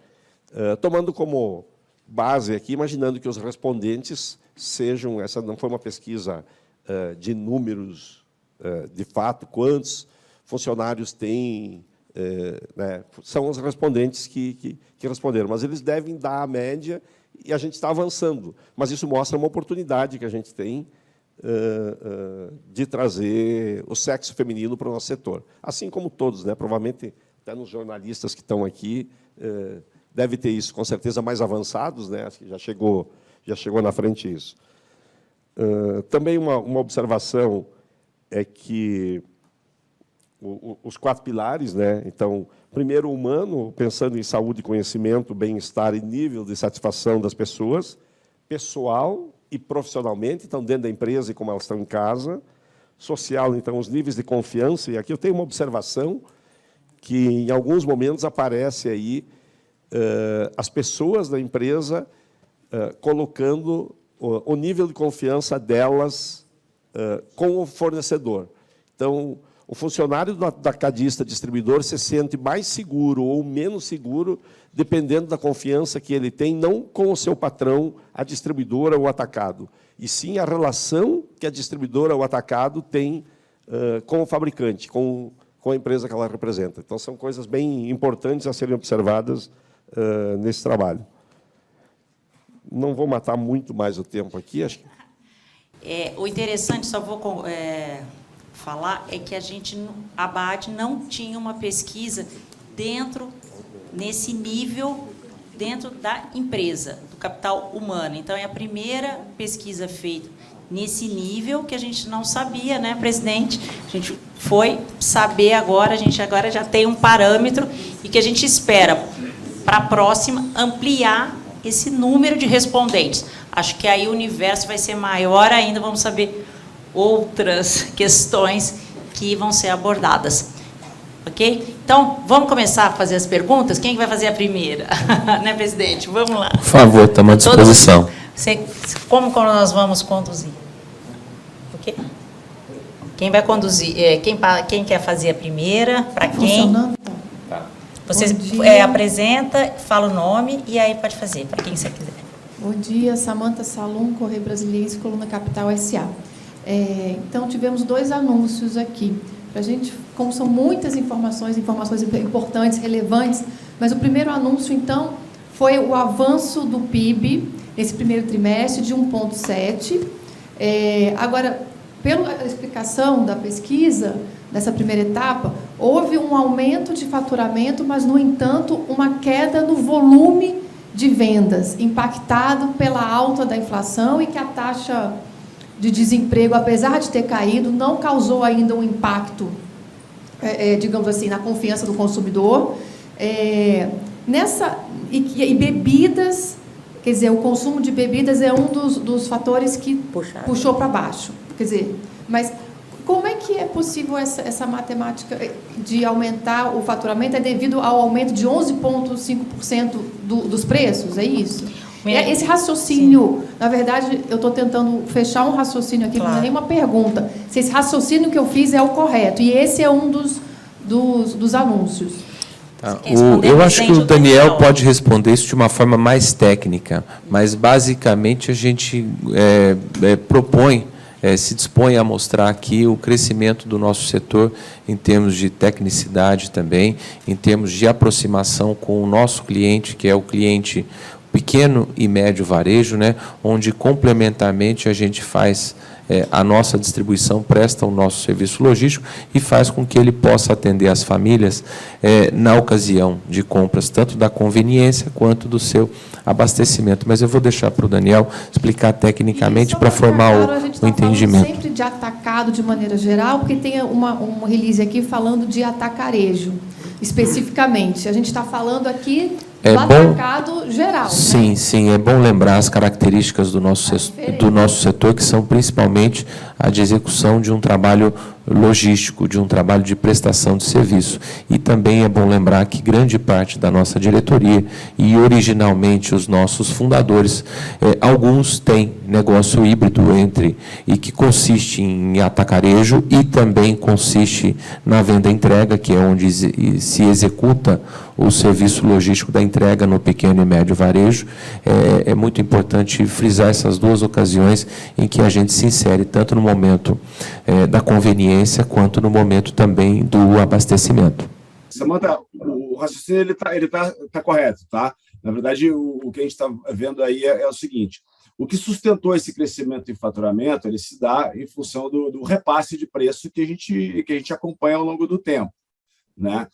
Tomando como base aqui, imaginando que os respondentes sejam, essa não foi uma pesquisa de números, de fato, quantos funcionários têm, né, são os respondentes que responderam, mas eles devem dar a média e a gente está avançando. Mas isso mostra uma oportunidade que a gente tem de trazer o sexo feminino para o nosso setor. Assim como todos, né, provavelmente, até nos jornalistas que estão aqui, deve ter isso, com certeza, mais avançados, né, acho que já chegou na frente isso. Também uma observação é que os 4 pilares, né? Então, primeiro, o humano, pensando em saúde, conhecimento, bem-estar e nível de satisfação das pessoas, pessoal e profissionalmente, então, dentro da empresa e como elas estão em casa. Social, então, os níveis de confiança. E aqui eu tenho uma observação que, em alguns momentos, aparece aí as pessoas da empresa colocando o nível de confiança delas com o fornecedor. Então, o funcionário da cadista distribuidor se sente mais seguro ou menos seguro, dependendo da confiança que ele tem, não com o seu patrão, a distribuidora ou o atacado, e sim a relação que a distribuidora ou o atacado tem com o fabricante, com a empresa que ela representa. Então, são coisas bem importantes a serem observadas nesse trabalho. Não vou matar muito mais o tempo aqui, acho que... O interessante, só vou falar, é que a ABAD não tinha uma pesquisa nesse nível, dentro da empresa, do capital humano. Então, é a primeira pesquisa feita nesse nível que a gente não sabia, né, presidente? A gente foi saber agora, a gente agora já tem um parâmetro e que a gente espera, para a próxima, ampliar esse número de respondentes. Acho que aí o universo vai ser maior ainda, vamos saber outras questões que vão ser abordadas. Ok? Então, vamos começar a fazer as perguntas? Quem vai fazer a primeira? Né, presidente? Vamos lá. Por favor, estamos à disposição. Como nós vamos conduzir? Ok? Quem vai conduzir? Quem quer fazer a primeira? Para quem? Funcionando? Você apresenta, fala o nome e aí pode fazer, para quem você quiser. Bom dia, Samantha Salum, Correio Brasiliense, Coluna Capital S.A. Então, tivemos 2 anúncios aqui. Para a gente, como são muitas informações importantes, relevantes, mas o primeiro anúncio, então, foi o avanço do PIB nesse primeiro trimestre de 1,7%. Agora, pela explicação da pesquisa, nessa primeira etapa, houve um aumento de faturamento, mas, no entanto, uma queda no volume de vendas, impactado pela alta da inflação e que a taxa de desemprego, apesar de ter caído, não causou ainda um impacto, digamos assim, na confiança do consumidor. E bebidas, quer dizer, o consumo de bebidas é um dos fatores que puxou para baixo. Quer dizer, mas como é que é possível essa matemática de aumentar o faturamento? É devido ao aumento de 11,5% dos preços, é isso? Esse raciocínio, sim. Na verdade, eu estou tentando fechar um raciocínio aqui, claro. Não é nenhuma pergunta. Se esse raciocínio que eu fiz é o correto. E esse é um dos anúncios. Tá. Eu acho que o Daniel pode responder isso de uma forma mais técnica, mas, basicamente, a gente propõe se dispõe a mostrar aqui o crescimento do nosso setor em termos de tecnicidade também, em termos de aproximação com o nosso cliente, que é o cliente pequeno e médio varejo, né, onde complementarmente a gente faz a nossa distribuição, presta o nosso serviço logístico e faz com que ele possa atender as famílias na ocasião de compras, tanto da conveniência quanto do seu abastecimento. Mas eu vou deixar para o Daniel explicar tecnicamente para formar o entendimento. Sempre de atacado de maneira geral, porque tem uma release aqui falando de atacarejo, especificamente. A gente está falando aqui do atacado geral. Sim, né? sim, é bom lembrar as características do nosso setor, que são principalmente a de execução de um trabalho logístico, de um trabalho de prestação de serviço. E também é bom lembrar que grande parte da nossa diretoria e originalmente os nossos fundadores, alguns têm negócio híbrido e que consiste em atacarejo e também consiste na venda-entrega, que é onde se executa o serviço logístico da entrega no pequeno e médio varejo. É muito importante frisar essas duas ocasiões em que a gente se insere, tanto no momento da conveniência, quanto no momento também do abastecimento. Samantha, o raciocínio ele tá correto, tá? Na verdade, o que a gente está vendo aí é o seguinte: o que sustentou esse crescimento em faturamento, ele se dá em função do repasse de preço que a gente acompanha ao longo do tempo, né?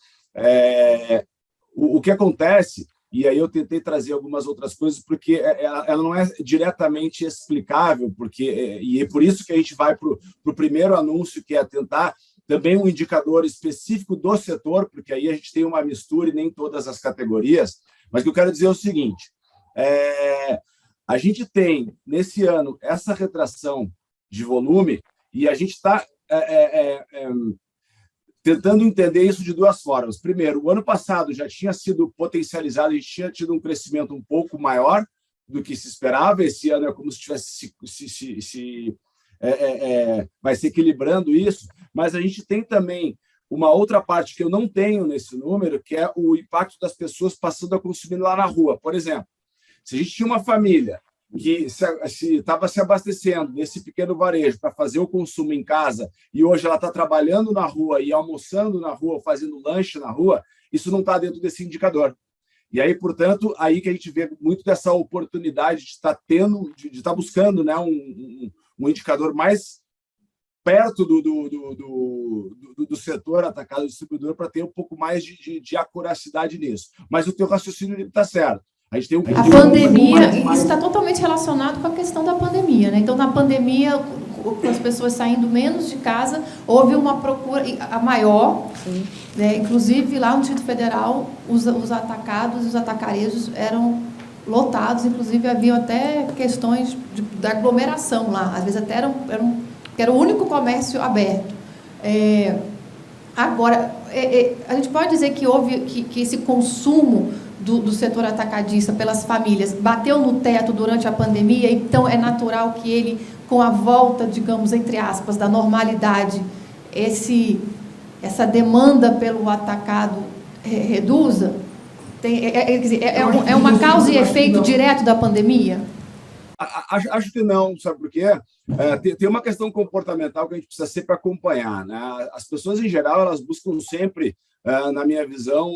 O que acontece, e aí eu tentei trazer algumas outras coisas, porque ela não é diretamente explicável, e é por isso que a gente vai para o primeiro anúncio, que é tentar também um indicador específico do setor, porque aí a gente tem uma mistura e nem todas as categorias. Mas o que eu quero dizer é o seguinte: a gente tem, nesse ano, essa retração de volume, e a gente está tentando entender isso de duas formas. Primeiro, o ano passado já tinha sido potencializado, a gente tinha tido um crescimento um pouco maior do que se esperava. Esse ano é como se estivesse vai se equilibrando isso, mas a gente tem também uma outra parte que eu não tenho nesse número, que é o impacto das pessoas passando a consumir lá na rua. Por exemplo, se a gente tinha uma família que estava se abastecendo nesse pequeno varejo para fazer o consumo em casa e hoje ela está trabalhando na rua e almoçando na rua, fazendo lanche na rua, isso não está dentro desse indicador. E aí, portanto, aí que a gente vê muito dessa oportunidade de estar buscando, né, um indicador mais perto do setor atacado do distribuidor para ter um pouco mais de acuracidade nisso. Mas o teu raciocínio está certo. A gente tem a pandemia, isso está totalmente relacionado com a questão da pandemia, né? Então, na pandemia, com as pessoas saindo menos de casa, houve uma procura maior, né? Inclusive lá no Distrito Federal, os atacados e os atacarejos eram lotados, inclusive haviam até questões da aglomeração lá, às vezes até era o único comércio aberto. Agora, a gente pode dizer que houve que esse consumo do setor atacadista pelas famílias bateu no teto durante a pandemia, então é natural que ele, com a volta, digamos, entre aspas, da normalidade, essa demanda pelo atacado reduza? É uma causa e efeito direto da pandemia? Acho que não, sabe por quê? Tem uma questão comportamental que a gente precisa sempre acompanhar, né? As pessoas, em geral, elas buscam sempre, na minha visão,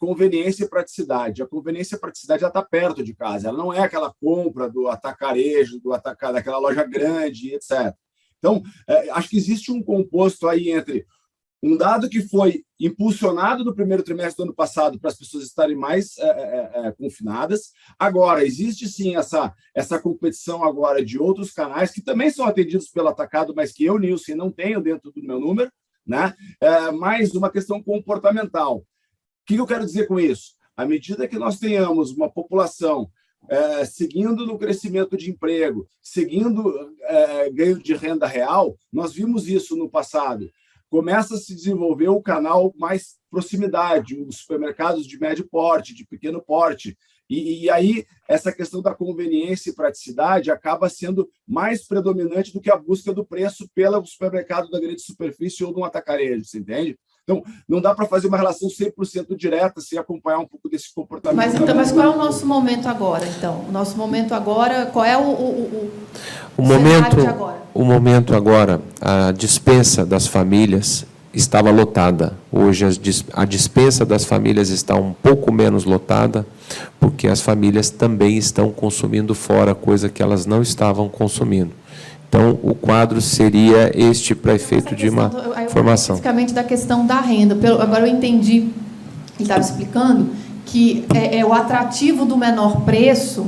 conveniência e praticidade. A conveniência e a praticidade está perto de casa, ela não é aquela compra do atacarejo, daquela loja grande, etc. Então, acho que existe um composto aí entre um dado que foi impulsionado no primeiro trimestre do ano passado para as pessoas estarem mais confinadas. Agora, existe sim essa competição agora de outros canais que também são atendidos pelo atacado, mas que eu, Nilson, não tenho dentro do meu número, né? Mais uma questão comportamental. O que eu quero dizer com isso? À medida que nós tenhamos uma população seguindo no crescimento de emprego, seguindo ganho de renda real, nós vimos isso no passado. Começa a se desenvolver o canal mais proximidade, os supermercados de médio porte, de pequeno porte. E aí, essa questão da conveniência e praticidade acaba sendo mais predominante do que a busca do preço pelo supermercado da grande superfície ou de um atacarejo, você entende? Então, não dá para fazer uma relação 100% direta sem acompanhar um pouco desse comportamento. Mas qual é o nosso momento agora, então? O nosso momento agora, qual é o momento de agora? O momento agora, a despensa das famílias estava lotada. Hoje a despensa das famílias está um pouco menos lotada, porque as famílias também estão consumindo fora, coisa que elas não estavam consumindo. Então, o quadro seria este para efeito de uma formação. Especificamente da questão da renda. Agora eu entendi, ele estava explicando, que o atrativo do menor preço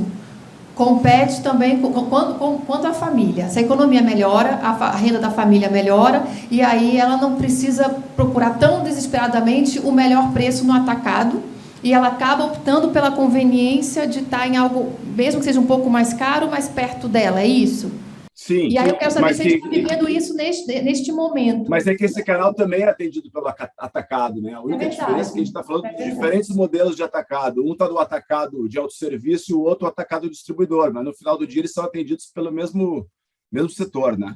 compete também quanto à família. Se a economia melhora, a renda da família melhora, e aí ela não precisa procurar tão desesperadamente o melhor preço no atacado, e ela acaba optando pela conveniência de estar em algo, mesmo que seja um pouco mais caro, mais perto dela, é isso? Sim. E aí eu quero saber se a gente está que- vivendo isso neste momento. Mas é que esse canal também é atendido pelo atacado, né? A única diferença é que a gente está falando de diferentes modelos de atacado. Um está do atacado de autosserviço e o outro atacado distribuidor, mas no final do dia eles são atendidos pelo mesmo setor, né?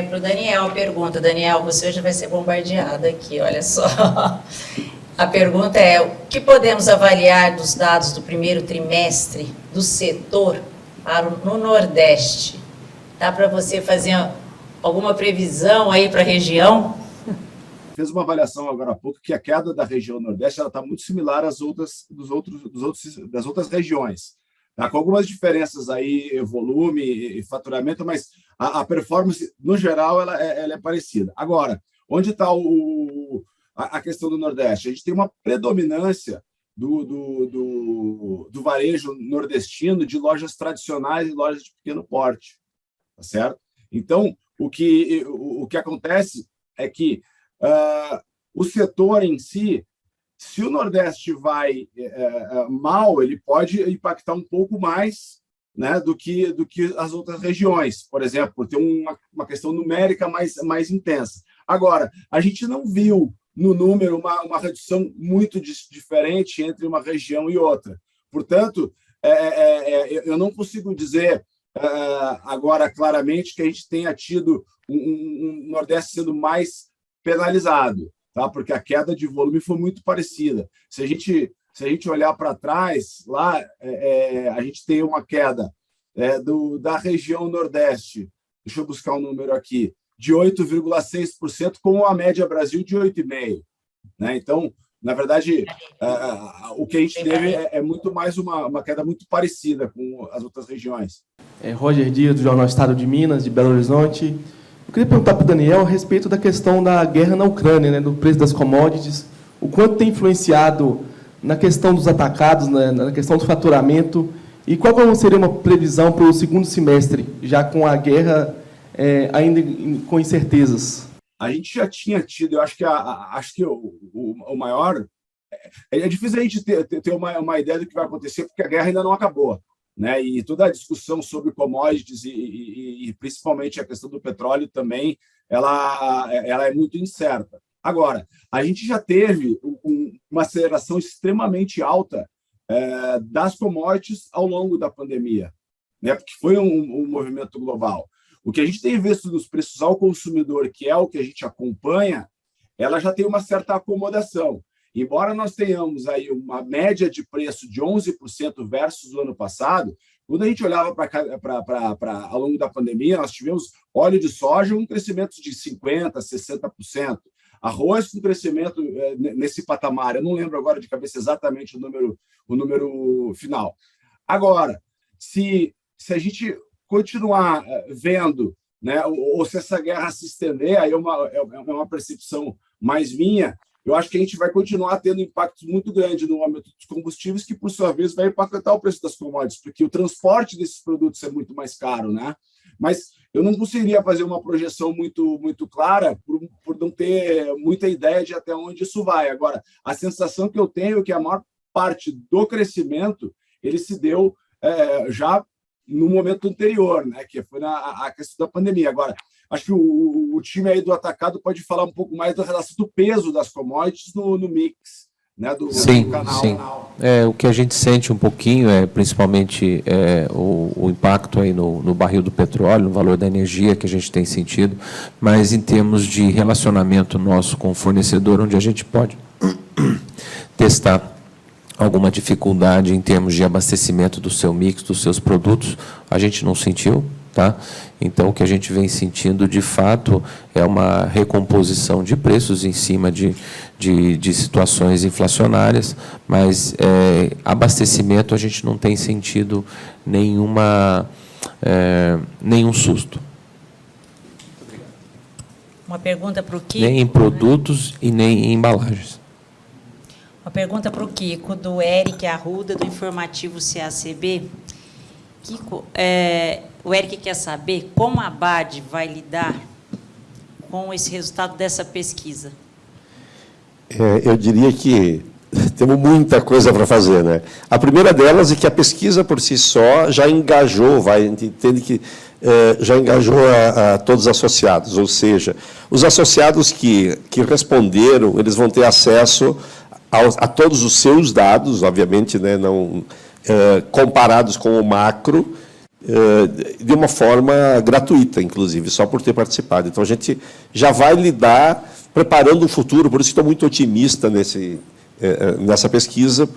Para o Daniel, pergunta. Daniel, você hoje vai ser bombardeado aqui, olha só. A pergunta é: o que podemos avaliar dos dados do primeiro trimestre do setor no Nordeste? Dá para você fazer alguma previsão aí para a região? Fez uma avaliação agora há pouco que a queda da região Nordeste está muito similar às das outras regiões, tá? Com algumas diferenças aí, volume e faturamento, mas a performance, no geral, ela é parecida. Agora, onde está a questão do Nordeste? A gente tem uma predominância do varejo nordestino de lojas tradicionais e lojas de pequeno porte, tá certo? Então, o que acontece é que o setor em si, se o Nordeste vai mal, ele pode impactar um pouco mais, né, do que as outras regiões, por exemplo, ter uma questão numérica mais intensa. Agora, a gente não viu no número uma redução muito diferente entre uma região e outra. Portanto, eu não consigo dizer agora claramente que a gente tenha tido um Nordeste sendo mais penalizado, tá? Porque a queda de volume foi muito parecida. Se a gente olhar para trás, lá a gente tem uma queda da região Nordeste, deixa eu buscar um número aqui, de 8,6%, com a média Brasil de 8,5%. Né? Então, na verdade, o que a gente teve é muito mais uma queda muito parecida com as outras regiões. Roger Dias, do Jornal Estado de Minas, de Belo Horizonte. Eu queria perguntar para o Daniel a respeito da questão da guerra na Ucrânia, né, do preço das commodities, o quanto tem influenciado na questão dos atacados, né, na questão do faturamento, e qual seria uma previsão para o segundo semestre, já com a guerra ainda com incertezas? A gente já tinha tido, eu acho que o maior... É difícil a gente ter uma ideia do que vai acontecer, porque a guerra ainda não acabou, né? E toda a discussão sobre commodities e principalmente a questão do petróleo também, ela é muito incerta. Agora, a gente já teve uma aceleração extremamente alta das commodities ao longo da pandemia, né? Porque foi um movimento global. O que a gente tem visto dos preços ao consumidor, que é o que a gente acompanha, ela já tem uma certa acomodação. Embora nós tenhamos aí uma média de preço de 11% versus o ano passado, quando a gente olhava ao longo da pandemia, nós tivemos óleo de soja um crescimento de 50%, 60%. Arroz com crescimento nesse patamar. Eu não lembro agora de cabeça exatamente o número final. Agora, se a gente continuar vendo, né, ou se essa guerra se estender, aí é uma percepção mais minha, eu acho que a gente vai continuar tendo impactos muito grandes no aumento dos combustíveis, que, por sua vez, vai impactar o preço das commodities, porque o transporte desses produtos é muito mais caro, né? Mas eu não conseguiria fazer uma projeção muito clara por não ter muita ideia de até onde isso vai. Agora, a sensação que eu tenho é que a maior parte do crescimento ele se deu já no momento anterior, né? Que foi a questão da pandemia. Agora, acho que o time aí do atacado pode falar um pouco mais da relação do peso das commodities no mix né, do Sim, canal. sim. O que a gente sente um pouquinho principalmente o impacto aí no barril do petróleo, no valor da energia que a gente tem sentido, mas em termos de relacionamento nosso com o fornecedor, onde a gente pode testar alguma dificuldade em termos de abastecimento do seu mix, dos seus produtos, a gente não sentiu, tá? Então, o que a gente vem sentindo, de fato, é uma recomposição de preços em cima de situações inflacionárias, mas abastecimento a gente não tem sentido nenhum susto. Uma pergunta para o Kiko. Nem em produtos e nem em embalagens. Uma pergunta para o Kiko, do Eric Arruda, do Informativo CACB. Kiko, o Eric quer saber como a ABAD vai lidar com esse resultado dessa pesquisa. Eu diria que temos muita coisa para fazer, né? A primeira delas é que a pesquisa por si só já engajou, entende que já engajou a todos os associados, ou seja, os associados que responderam, eles vão ter acesso a todos os seus dados, obviamente, né, não comparados com o macro, de uma forma gratuita, inclusive, só por ter participado. Então, a gente já vai lidar preparando o futuro, por isso que estou muito otimista nessa pesquisa.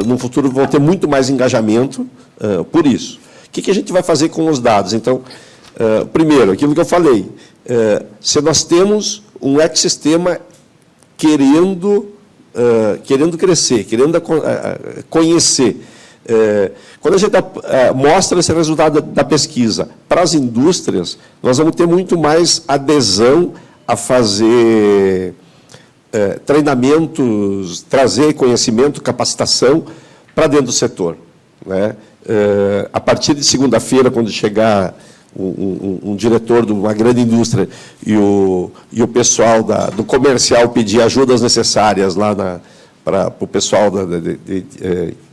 No futuro vão ter muito mais engajamento por isso. O que a gente vai fazer com os dados? Então, primeiro, aquilo que eu falei, se nós temos um ecossistema querendo crescer, querendo conhecer. Quando a gente mostra esse resultado da pesquisa para as indústrias, nós vamos ter muito mais adesão a fazer treinamentos, trazer conhecimento, capacitação para dentro do setor, né? A partir de segunda-feira, quando chegar um diretor de uma grande indústria e o pessoal do comercial pedir ajudas necessárias lá para o pessoal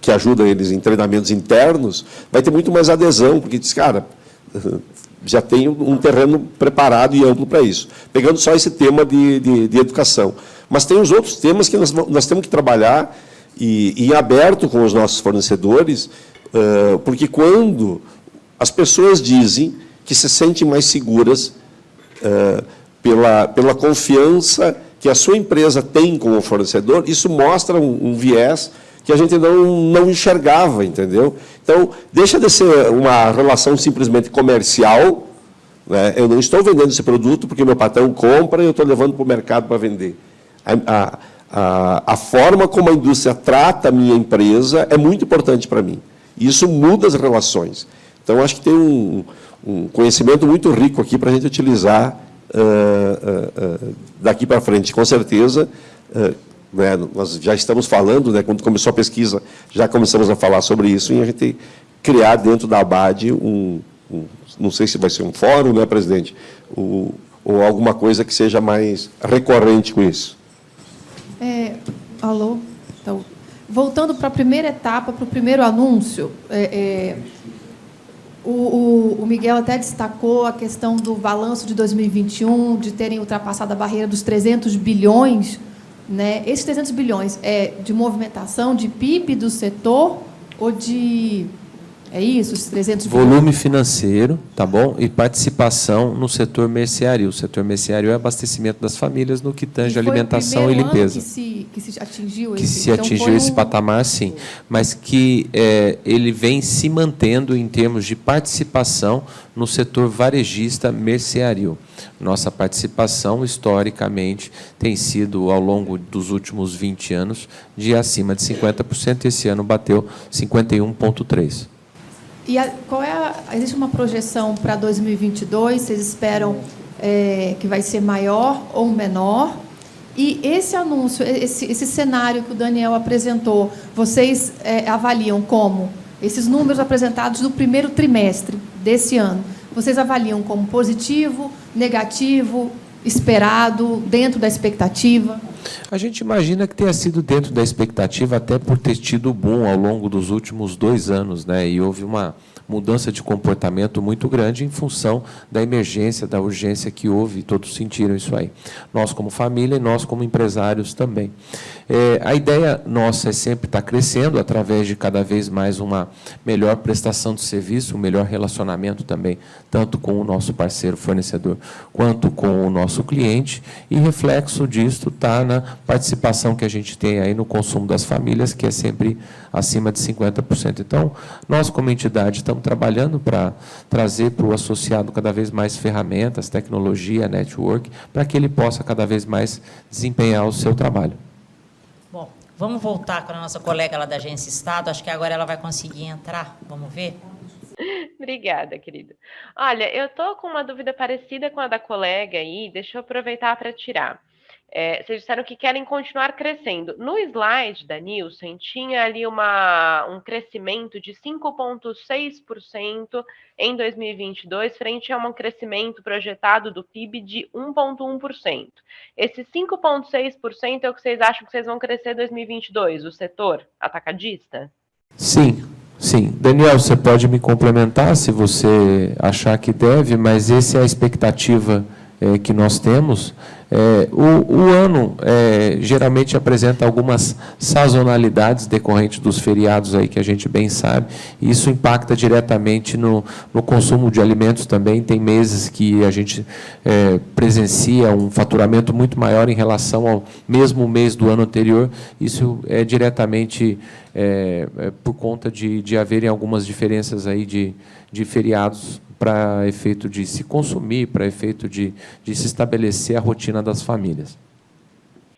que ajuda eles em treinamentos internos, vai ter muito mais adesão, porque diz, cara, já tem um terreno preparado e amplo para isso. Pegando só esse tema de educação. Mas tem os outros temas que nós temos que trabalhar e em aberto com os nossos fornecedores, porque quando as pessoas dizem que se sentem mais seguras pela confiança que a sua empresa tem com o fornecedor, isso mostra um viés que a gente não enxergava, entendeu? Então, deixa de ser uma relação simplesmente comercial, né? Eu não estou vendendo esse produto porque meu patrão compra e eu estou levando para o mercado para vender. A forma como a indústria trata a minha empresa é muito importante para mim. E isso muda as relações. Então, acho que tem um conhecimento muito rico aqui para a gente utilizar daqui para frente, com certeza. Né, nós já estamos falando, né, quando começou a pesquisa, já começamos a falar sobre isso, e a gente criar dentro da ABAD não sei se vai ser um fórum, né, presidente, ou alguma coisa que seja mais recorrente com isso. Alô? Então, voltando para a primeira etapa, para o primeiro anúncio, o Miguel até destacou a questão do balanço de 2021, de terem ultrapassado a barreira dos 300 bilhões, né? Esses 300 bilhões é de movimentação, de PIB do setor ou de... É isso, os 300 bilhões? Volume financeiro, tá bom? E participação no setor merceario. O setor merceario é abastecimento das famílias no que tange alimentação e limpeza. Que se atingiu esse patamar, sim. Mas que ele vem se mantendo em termos de participação no setor varejista merceario. Nossa participação, historicamente, tem sido, ao longo dos últimos 20 anos, de acima de 50%. Esse ano bateu 51,3%. E existe uma projeção para 2022? Vocês esperam que vai ser maior ou menor? E esse anúncio, esse cenário que o Daniel apresentou, vocês avaliam como? Esses números apresentados no primeiro trimestre desse ano, vocês avaliam como positivo, negativo, esperado, dentro da expectativa? A gente imagina que tenha sido dentro da expectativa, até por ter tido boom ao longo dos últimos 2 anos, né? E houve uma mudança de comportamento muito grande em função da emergência, da urgência que houve, e todos sentiram isso aí. Nós como família e nós como empresários também. A ideia nossa é sempre estar crescendo através de cada vez mais uma melhor prestação de serviço, um melhor relacionamento também, tanto com o nosso parceiro fornecedor, quanto com o nosso cliente, e reflexo disso está na participação que a gente tem aí no consumo das famílias, que é sempre acima de 50%. Então, nós como entidade estamos trabalhando para trazer para o associado cada vez mais ferramentas, tecnologia, network, para que ele possa cada vez mais desempenhar o seu trabalho. Bom, vamos voltar com a nossa colega lá da Agência Estado, acho que agora ela vai conseguir entrar, vamos ver? Obrigada, querido. Olha, eu estou com uma dúvida parecida com a da colega aí, deixa eu aproveitar para tirar. Vocês disseram que querem continuar crescendo. No slide da Nielsen, tinha ali um crescimento de 5,6% em 2022, frente a um crescimento projetado do PIB de 1,1%. Esse 5,6% é o que vocês acham que vocês vão crescer em 2022, o setor atacadista? Sim. Sim. Daniel, você pode me complementar se você achar que deve, mas essa é a expectativa que nós temos. O ano geralmente apresenta algumas sazonalidades decorrentes dos feriados aí que a gente bem sabe, e isso impacta diretamente no consumo de alimentos também. Tem meses que a gente presencia um faturamento muito maior em relação ao mesmo mês do ano anterior. Isso é diretamente por conta de haverem algumas diferenças aí de feriados, para efeito de se consumir, para efeito de se estabelecer a rotina das famílias.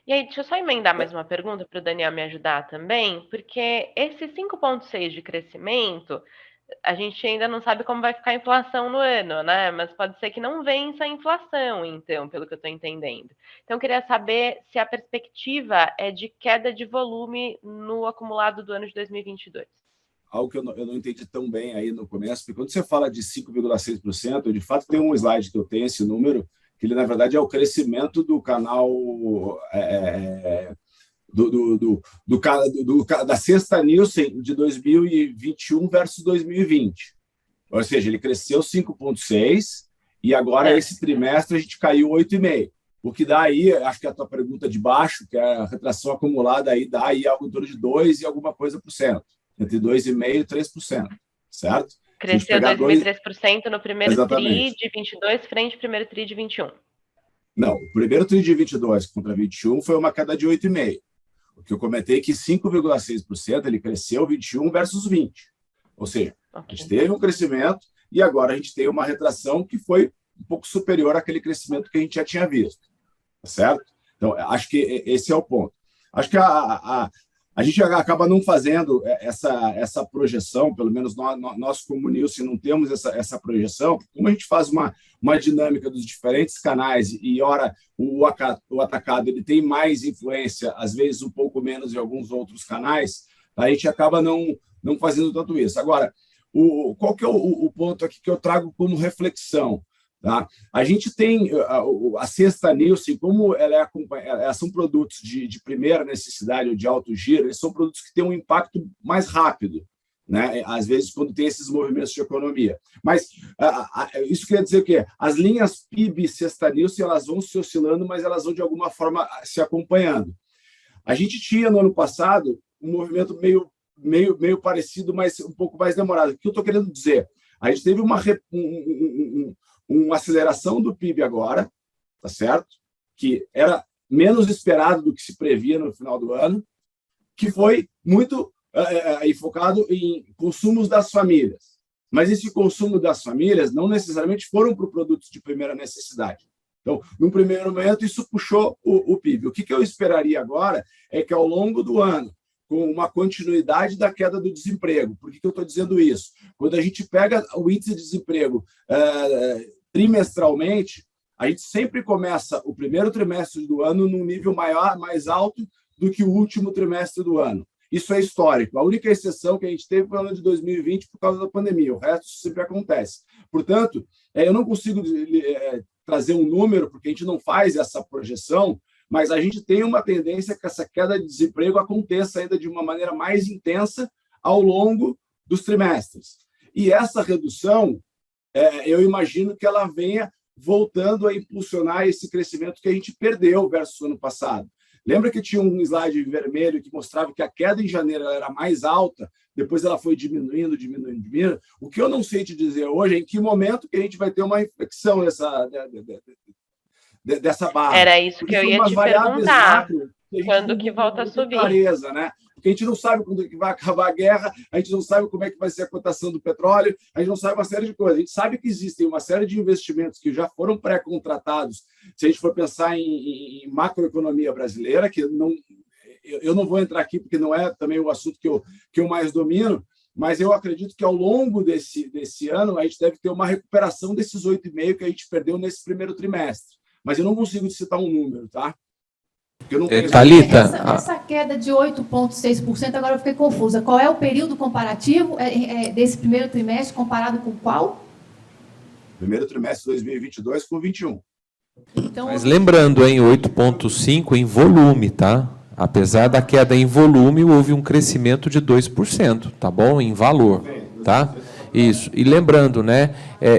E aí, deixa eu só emendar mais uma pergunta para o Daniel me ajudar também, porque esse 5,6% de crescimento, a gente ainda não sabe como vai ficar a inflação no ano, né? Mas pode ser que não vença a inflação, então, pelo que eu estou entendendo. Então, eu queria saber se a perspectiva é de queda de volume no acumulado do ano de 2022. Algo que eu não entendi tão bem aí no começo, porque quando você fala de 5,6%, de fato tem um slide que eu tenho esse número, que ele, na verdade, é o crescimento do canal da Sexta Nielsen de 2021 versus 2020. Ou seja, ele cresceu 5,6% e agora, esse trimestre, a gente caiu 8,5%. O que dá aí, acho que a tua pergunta de baixo, que é a retração acumulada, aí dá aí algo em torno de 2% e alguma coisa por cento. Entre 2,5% e 3%, certo? Cresceu 2,3% no primeiro Exatamente. TRI de 22 frente ao primeiro TRI de 21. Não, o primeiro TRI de 22 contra 21 foi uma queda de 8,5%. O que eu comentei é que 5,6% ele cresceu 21 versus 20. Ou seja, a gente teve um crescimento e agora a gente tem uma retração que foi um pouco superior àquele crescimento que a gente já tinha visto. Tá certo? Então, acho que esse é o ponto. Acho que a gente acaba não fazendo essa projeção, pelo menos nós como Nielsen não temos essa projeção, como a gente faz uma dinâmica dos diferentes canais e, ora, o atacado ele tem mais influência, às vezes um pouco menos em alguns outros canais, a gente acaba não fazendo tanto isso. Agora, qual que é o ponto aqui que eu trago como reflexão? Tá? A gente tem a Sexta Nielsen, como elas são produtos de primeira necessidade ou de alto giro, eles são produtos que têm um impacto mais rápido, né? Às vezes, quando tem esses movimentos de economia. Mas isso quer dizer o quê? As linhas PIB e Sexta Nielsen, elas vão se oscilando, mas elas vão, de alguma forma, se acompanhando. A gente tinha, no ano passado, um movimento meio parecido, mas um pouco mais demorado. O que eu estou querendo dizer? A gente teve uma aceleração do PIB agora, tá certo? Que era menos esperado do que se previa no final do ano, que foi muito focado em consumos das famílias. Mas esse consumo das famílias não necessariamente foram para produtos de primeira necessidade. Então, num primeiro momento, isso puxou o PIB. O que eu esperaria agora é que, ao longo do ano, com uma continuidade da queda do desemprego. Por que eu estou dizendo isso? Quando a gente pega o índice de desemprego trimestralmente, a gente sempre começa o primeiro trimestre do ano num nível mais alto do que o último trimestre do ano. Isso é histórico. A única exceção que a gente teve foi o ano de 2020 por causa da pandemia. O resto sempre acontece. Portanto, eu não consigo trazer um número, porque a gente não faz essa projeção, mas a gente tem uma tendência que essa queda de desemprego aconteça ainda de uma maneira mais intensa ao longo dos trimestres. E essa redução, eu imagino que ela venha voltando a impulsionar esse crescimento que a gente perdeu versus o ano passado. Lembra que tinha um slide vermelho que mostrava que a queda em janeiro ela era mais alta, depois ela foi diminuindo. O que eu não sei te dizer hoje é em que momento que a gente vai ter uma inflexão dessa barra. Era isso que eu ia te perguntar. Quando que volta a subir? Clareza, né? Porque a gente não sabe quando que vai acabar a guerra, a gente não sabe como é que vai ser a cotação do petróleo, a gente não sabe uma série de coisas. A gente sabe que existem uma série de investimentos que já foram pré-contratados. Se a gente for pensar em macroeconomia brasileira, que eu não vou entrar aqui porque não é também o assunto que eu mais domino, mas eu acredito que ao longo desse ano a gente deve ter uma recuperação desses 8,5% que a gente perdeu nesse primeiro trimestre. Mas eu não consigo te citar um número, tá? Thalita, essa queda de 8,6%, agora eu fiquei confusa. Qual é o período comparativo desse primeiro trimestre comparado com qual? Primeiro trimestre de 2022 com 21. Então, mas lembrando, 8,5% em volume, tá? Apesar da queda em volume, houve um crescimento de 2%, tá bom? Em valor, tá? Isso. E lembrando, né,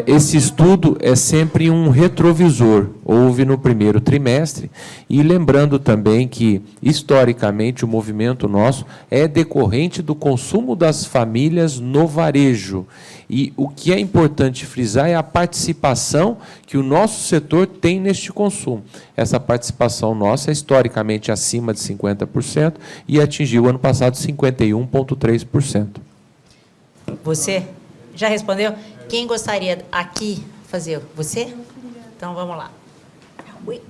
esse estudo é sempre um retrovisor. Houve no primeiro trimestre. E lembrando também que, historicamente, o movimento nosso é decorrente do consumo das famílias no varejo. E o que é importante frisar é a participação que o nosso setor tem neste consumo. Essa participação nossa é historicamente acima de 50% e atingiu ano passado 51,3%. Você já respondeu? Quem gostaria aqui fazer? Você? Então, vamos lá. Oi.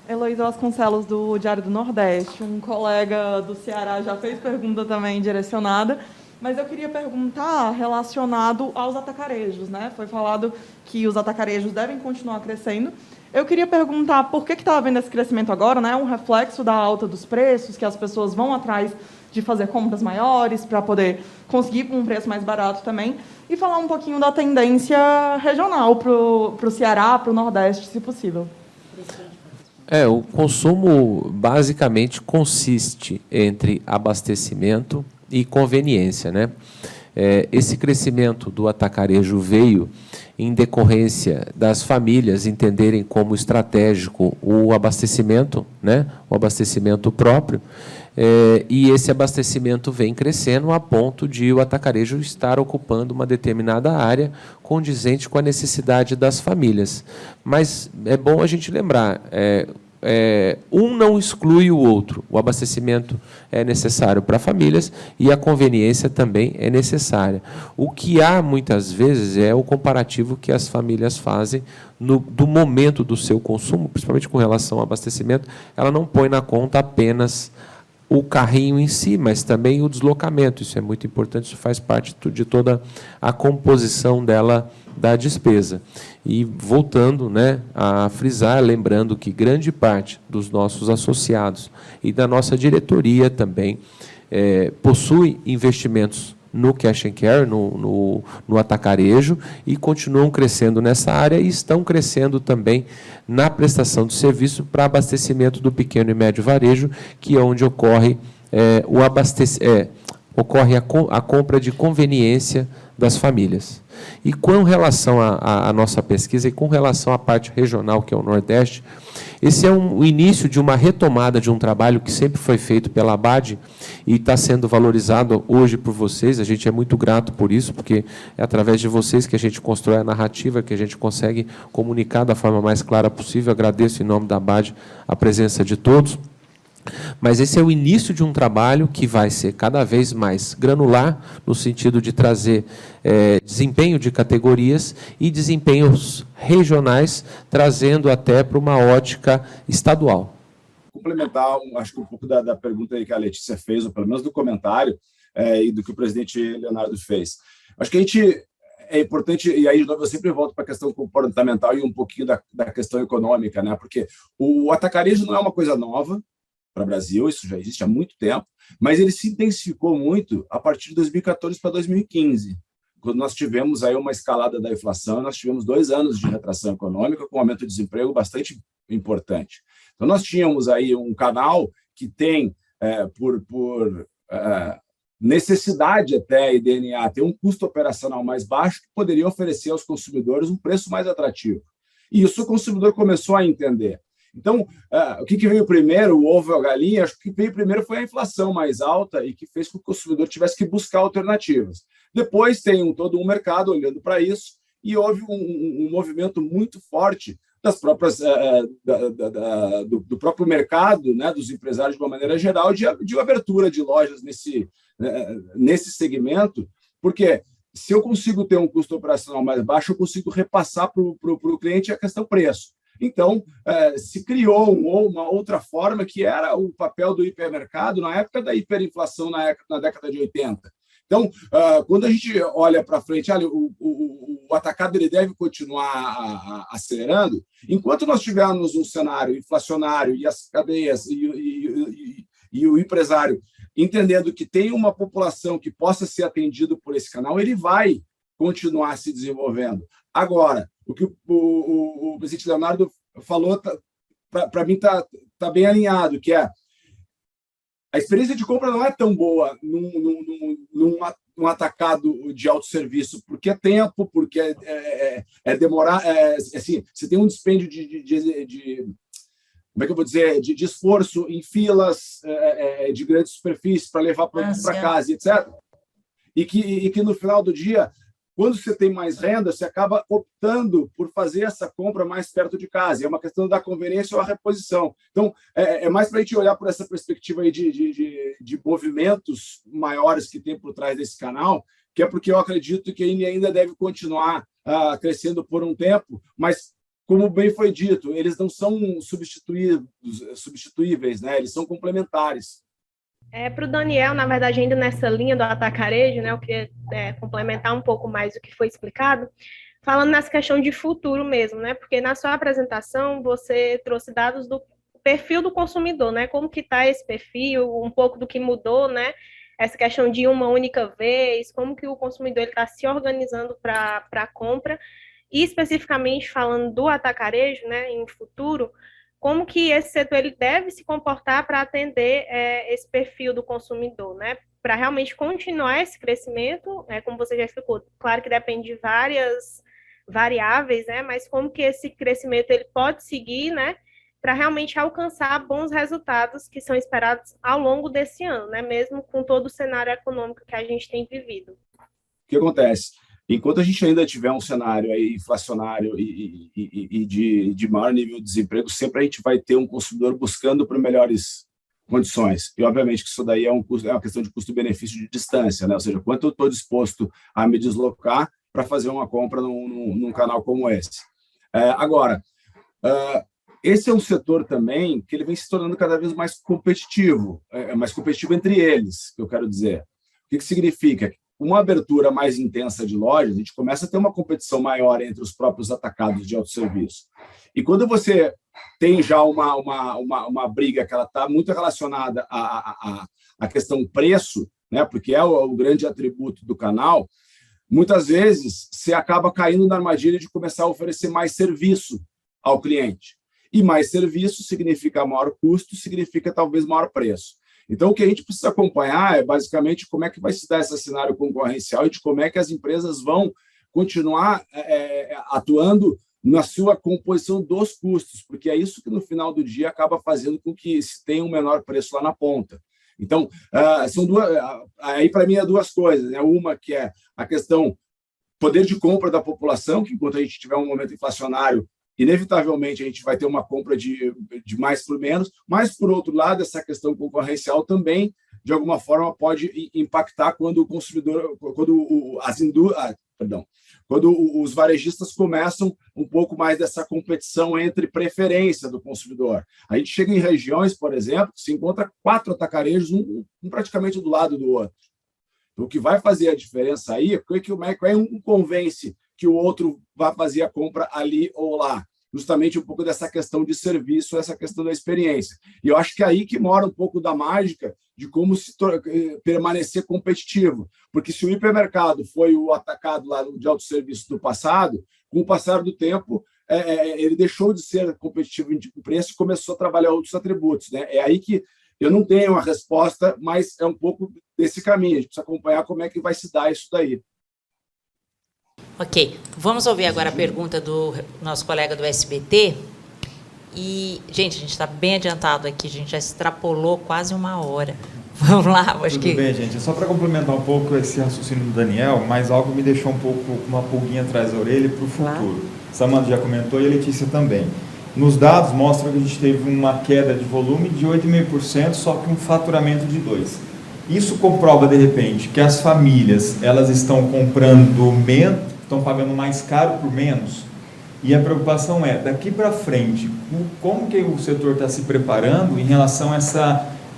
Heloísa Vasconcelos, do Diário do Nordeste. Um colega do Ceará já fez pergunta também direcionada, mas eu queria perguntar relacionado aos atacarejos, né? Foi falado que os atacarejos devem continuar crescendo. Eu queria perguntar por que está havendo esse crescimento agora, né? Um reflexo da alta dos preços, que as pessoas vão atrás de fazer compras maiores para poder conseguir um preço mais barato também, e falar um pouquinho da tendência regional para o Ceará, para o Nordeste, se possível. O consumo basicamente consiste entre abastecimento e conveniência, né? Esse crescimento do atacarejo veio em decorrência das famílias entenderem como estratégico o abastecimento, né? O abastecimento próprio, e esse abastecimento vem crescendo a ponto de o atacarejo estar ocupando uma determinada área condizente com a necessidade das famílias. Mas é bom a gente lembrar, um não exclui o outro. O abastecimento é necessário para famílias e a conveniência também é necessária. O que há, muitas vezes, é o comparativo que as famílias fazem do momento do seu consumo, principalmente com relação ao abastecimento. Ela não põe na conta apenas o carrinho em si, mas também o deslocamento. Isso é muito importante, isso faz parte de toda a composição dela, da despesa. E voltando, né, a frisar, lembrando que grande parte dos nossos associados e da nossa diretoria também possui investimentos no cash and carry, no atacarejo, e continuam crescendo nessa área e estão crescendo também na prestação de serviço para abastecimento do pequeno e médio varejo, que é onde ocorre a compra de conveniência das famílias. E com relação à nossa pesquisa e com relação à parte regional, que é o Nordeste, esse é o início de uma retomada de um trabalho que sempre foi feito pela ABAD e está sendo valorizado hoje por vocês. A gente é muito grato por isso, porque é através de vocês que a gente constrói a narrativa, que a gente consegue comunicar da forma mais clara possível. Agradeço em nome da ABAD a presença de todos. Mas esse é o início de um trabalho que vai ser cada vez mais granular, no sentido de trazer desempenho de categorias e desempenhos regionais, trazendo até para uma ótica estadual. Complementar, acho que um pouco da pergunta aí que a Letícia fez, ou pelo menos do comentário, e do que o presidente Leonardo fez. Acho que a gente é importante, e aí de novo eu sempre volto para a questão comportamental e um pouquinho da questão econômica, né? Porque o atacarejo não é uma coisa nova para o Brasil, isso já existe há muito tempo, mas ele se intensificou muito a partir de 2014 para 2015, quando nós tivemos aí uma escalada da inflação, nós tivemos 2 anos de retração econômica com um aumento de desemprego bastante importante. Então, nós tínhamos aí um canal que tem, por necessidade até e DNA, ter um custo operacional mais baixo que poderia oferecer aos consumidores um preço mais atrativo. E isso o consumidor começou a entender. Então, o que veio primeiro, o ovo ou a galinha? Acho que o que veio primeiro foi a inflação mais alta e que fez com que o consumidor tivesse que buscar alternativas. Depois tem todo um mercado olhando para isso e houve um movimento muito forte das próprias, do próprio mercado, né, dos empresários de uma maneira geral, de abertura de lojas nesse segmento, porque se eu consigo ter um custo operacional mais baixo, eu consigo repassar para o cliente a questão preço. Então, se criou uma outra forma que era o papel do hipermercado na época da hiperinflação na década de 80. Então, quando a gente olha para frente, olha, o atacado ele deve continuar acelerando. Enquanto nós tivermos um cenário inflacionário e as cadeias e o empresário entendendo que tem uma população que possa ser atendido por esse canal, ele vai continuar se desenvolvendo. Agora, o que o presidente Leonardo falou, para mim, está bem alinhado, que é a experiência de compra não é tão boa num atacado de autosserviço, porque é tempo, porque é demorar. Assim, você tem um dispêndio como é que eu vou dizer, de esforço em filas de grandes superfícies para levar produto para casa, etc. E que no final do dia, quando você tem mais renda, você acaba optando por fazer essa compra mais perto de casa. É uma questão da conveniência ou a reposição. Então, é mais para a gente olhar por essa perspectiva aí de movimentos maiores que tem por trás desse canal, que é porque eu acredito que ele ainda deve continuar crescendo por um tempo, mas, como bem foi dito, eles não são substituíveis, né? Eles são complementares. Para o Daniel, na verdade, ainda nessa linha do atacarejo, né, eu queria complementar um pouco mais o que foi explicado, falando nessa questão de futuro mesmo, né, porque na sua apresentação você trouxe dados do perfil do consumidor, né, como que está esse perfil, um pouco do que mudou, né, essa questão de uma única vez, como que o consumidor está se organizando para a compra, e especificamente falando do atacarejo, né, em futuro, como que esse setor ele deve se comportar para atender esse perfil do consumidor, né? Para realmente continuar esse crescimento, como você já explicou, claro que depende de várias variáveis, né? Mas como que esse crescimento ele pode seguir, né? Para realmente alcançar bons resultados que são esperados ao longo desse ano, né? Mesmo com todo o cenário econômico que a gente tem vivido. O que acontece? Enquanto a gente ainda tiver um cenário aí inflacionário e de maior nível de desemprego, sempre a gente vai ter um consumidor buscando por melhores condições. E, obviamente, que isso daí é uma questão de custo-benefício de distância, né? Ou seja, quanto eu estou disposto a me deslocar para fazer uma compra num canal como esse. Agora, esse é um setor também que ele vem se tornando cada vez mais competitivo entre eles, que eu quero dizer. O que significa? Uma abertura mais intensa de lojas, a gente começa a ter uma competição maior entre os próprios atacados de autosserviço. E quando você tem já uma briga que ela está muito relacionada à questão preço, né, porque é o grande atributo do canal, muitas vezes você acaba caindo na armadilha de começar a oferecer mais serviço ao cliente. E mais serviço significa maior custo, significa talvez maior preço. Então, o que a gente precisa acompanhar é, basicamente, como é que vai se dar esse cenário concorrencial e de como é que as empresas vão continuar atuando na sua composição dos custos, porque é isso que, no final do dia, acaba fazendo com que se tenha um menor preço lá na ponta. Então, são aí, para mim, é duas coisas, né? Uma que é a questão poder de compra da população, que, enquanto a gente tiver um momento inflacionário, inevitavelmente a gente vai ter uma compra de mais por menos, mas, por outro lado, essa questão concorrencial também, de alguma forma, pode impactar quando o consumidor, quando os varejistas começam um pouco mais dessa competição entre preferência do consumidor. A gente chega em regiões, por exemplo, que se encontra 4 atacarejos, um praticamente do lado do outro. Então, o que vai fazer a diferença aí é que um convence que o outro vai fazer a compra ali ou lá. Justamente um pouco dessa questão de serviço, essa questão da experiência. E eu acho que é aí que mora um pouco da mágica de como permanecer competitivo. Porque se o hipermercado foi o atacado lá de autosserviço do passado, com o passar do tempo, ele deixou de ser competitivo em preço e começou a trabalhar outros atributos, né? É aí que eu não tenho uma resposta, mas é um pouco desse caminho. A gente precisa acompanhar como é que vai se dar isso daí. Ok, vamos ouvir agora a pergunta do nosso colega do SBT. E, gente, a gente está bem adiantado aqui, a gente já extrapolou quase 1 hora. Vamos lá, acho que... Tudo bem, gente. Só para complementar um pouco esse raciocínio do Daniel, mas algo me deixou um pouco uma pulguinha atrás da orelha para o futuro. Samanta já comentou e a Letícia também. Nos dados mostra que a gente teve uma queda de volume de 8,5%, só que um faturamento de 2%. Isso comprova, de repente, que as famílias elas estão comprando menos, estão pagando mais caro por menos. E a preocupação é, daqui para frente, como que o setor está se preparando em relação a esse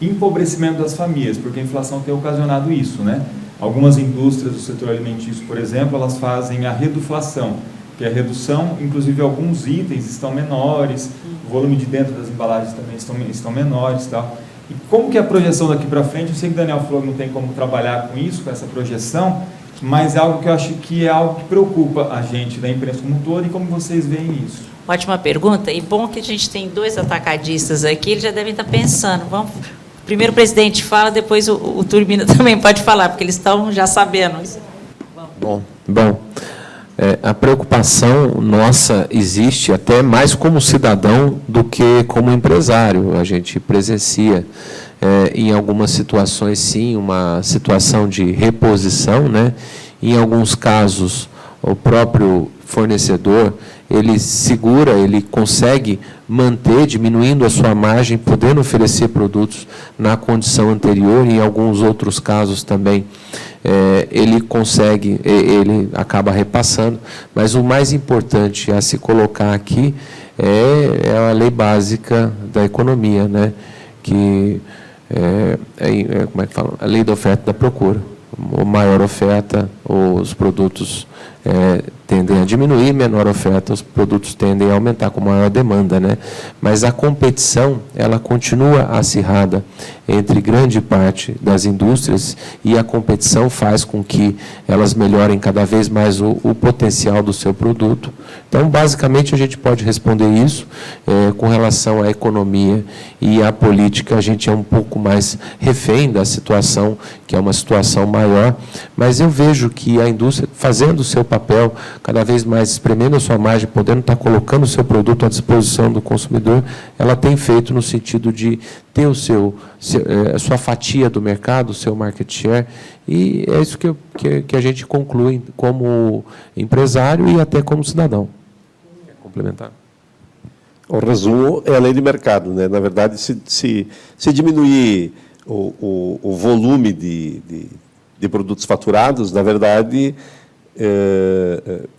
empobrecimento das famílias, porque a inflação tem ocasionado isso, né? Algumas indústrias do setor alimentício, por exemplo, elas fazem a reduflação, que é a redução, inclusive alguns itens estão menores, o volume de dentro das embalagens também estão menores e tal. E como que é a projeção daqui para frente? Eu sei que o Daniel falou que não tem como trabalhar com isso, com essa projeção, mas é algo que eu acho que é algo que preocupa a gente da imprensa como um todo e como vocês veem isso. Ótima pergunta, e bom que a gente tem 2 atacadistas aqui, eles já devem estar pensando. Vamos, primeiro o presidente fala, depois o Turbina também pode falar, porque eles estão já sabendo. Bom, a preocupação nossa existe até mais como cidadão do que como empresário. A gente presencia em algumas situações, sim, uma situação de reposição, né? Em alguns casos, o próprio fornecedor, ele segura, ele consegue manter, diminuindo a sua margem, podendo oferecer produtos na condição anterior, e em alguns outros casos também ele consegue, ele acaba repassando, mas o mais importante a se colocar aqui é a lei básica da economia, né? Que como é que fala? A lei da oferta e da procura. A maior oferta, os produtos tendem a diminuir, menor oferta, os produtos tendem a aumentar com maior demanda, né? Mas a competição, ela continua acirrada entre grande parte das indústrias, e a competição faz com que elas melhorem cada vez mais o potencial do seu produto. Então, basicamente, a gente pode responder isso. Com relação à economia e à política, a gente é um pouco mais refém da situação, que é uma situação maior, mas eu vejo que a indústria, fazendo o seu papel, cada vez mais espremendo a sua margem, podendo estar colocando o seu produto à disposição do consumidor, ela tem feito no sentido de ter a sua fatia do mercado, o seu market share, e é isso que a gente conclui como empresário e até como cidadão. Quer complementar? O resumo é a lei de mercado, né? Na verdade, se diminuir o volume de produtos faturados, na verdade,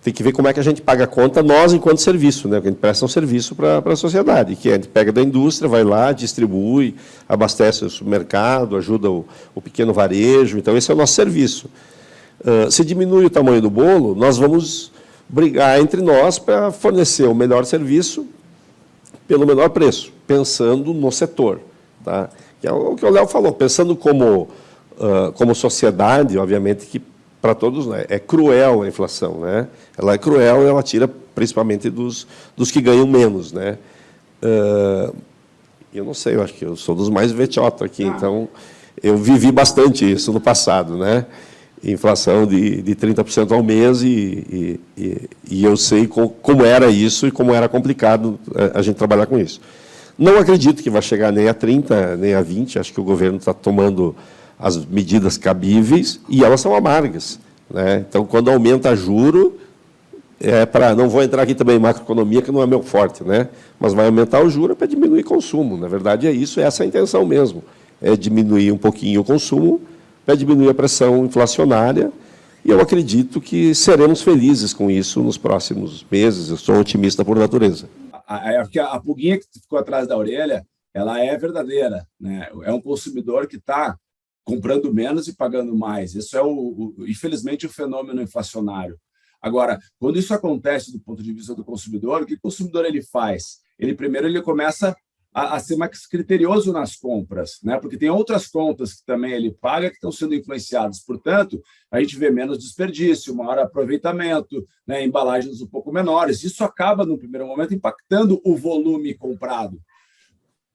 tem que ver como é que a gente paga a conta, nós, enquanto serviço, né? Porque a gente presta um serviço para a sociedade, que a gente pega da indústria, vai lá, distribui, abastece o supermercado, ajuda o pequeno varejo. Então, esse é o nosso serviço. Se diminui o tamanho do bolo, nós vamos brigar entre nós para fornecer o melhor serviço pelo menor preço, pensando no setor. Tá? Que é o que o Léo falou, pensando como sociedade, obviamente, que para todos, né, é cruel a inflação, né? Ela é cruel e ela tira principalmente dos que ganham menos, né? Eu não sei, eu acho que eu sou dos mais vetiotos aqui, então eu vivi bastante isso no passado, né? Inflação de 30% ao mês, e eu sei como era isso e como era complicado a gente trabalhar com isso. Não acredito que vai chegar nem a 30%, nem a 20%, acho que o governo está tomando as medidas cabíveis, e elas são amargas, né? Então, quando aumenta juro, não vou entrar aqui também em macroeconomia, que não é meu forte, né? Mas vai aumentar o juro para diminuir o consumo. Na verdade, é isso, essa é a intenção mesmo, é diminuir um pouquinho o consumo, para diminuir a pressão inflacionária, e eu acredito que seremos felizes com isso nos próximos meses. Eu sou otimista por natureza. A pulguinha que ficou atrás da orelha, ela é verdadeira, né? É um consumidor que está comprando menos e pagando mais. Isso é, infelizmente, o fenômeno inflacionário. Agora, quando isso acontece do ponto de vista do consumidor, o que o consumidor ele faz? Primeiro ele começa a ser mais criterioso nas compras, né? Porque tem outras contas que também ele paga que estão sendo influenciadas. Portanto, a gente vê menos desperdício, maior aproveitamento, né? Embalagens um pouco menores. Isso acaba, no primeiro momento, impactando o volume comprado.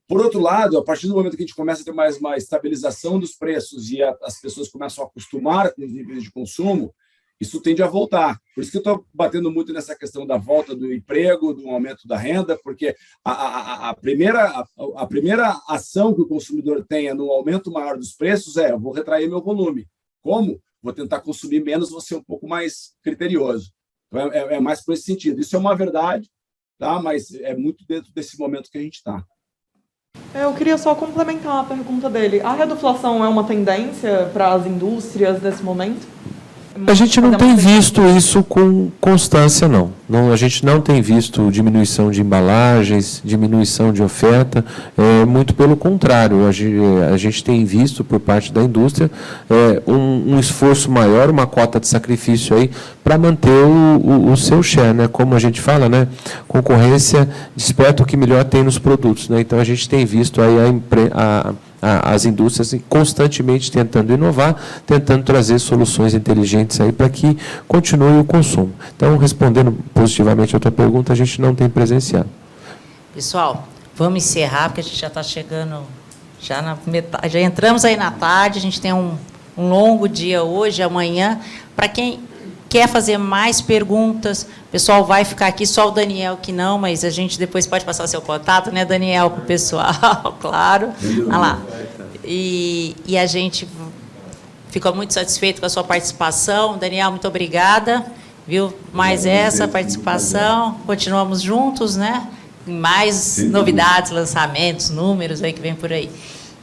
Por outro lado, a partir do momento que a gente começa a ter mais uma estabilização dos preços e as pessoas começam a acostumar com os níveis de consumo, isso tende a voltar. Por isso que eu estou batendo muito nessa questão da volta do emprego, do aumento da renda, porque a primeira ação que o consumidor tenha no aumento maior dos preços eu vou retrair meu volume. Como? Vou tentar consumir menos, vou ser um pouco mais criterioso. Então, é mais por esse sentido. Isso é uma verdade, tá? Mas é muito dentro desse momento que a gente está. Eu queria só complementar a pergunta dele. A reduflação é uma tendência para as indústrias nesse momento? A gente não tem visto isso com constância, não. A gente não tem visto diminuição de embalagens, diminuição de oferta, muito pelo contrário. A gente tem visto, por parte da indústria, um esforço maior, uma cota de sacrifício aí para manter o seu share, né? Como a gente fala, né? Concorrência desperta o que melhor tem nos produtos, né? Então, a gente tem visto aí as indústrias constantemente tentando inovar, tentando trazer soluções inteligentes aí para que continue o consumo. Então, respondendo positivamente a tua pergunta, a gente não tem presenciado. Pessoal, vamos encerrar, porque a gente já está chegando, já na metade, já entramos aí na tarde, a gente tem um longo dia hoje, amanhã. Para quem quer fazer mais perguntas, o pessoal vai ficar aqui, só o Daniel que não, mas a gente depois pode passar seu contato, né, Daniel, para o pessoal, claro. Olha lá. E a gente ficou muito satisfeito com a sua participação. Daniel, muito obrigada. Viu? Mais essa participação. Continuamos juntos, né? Mais novidades, lançamentos, números aí que vem por aí.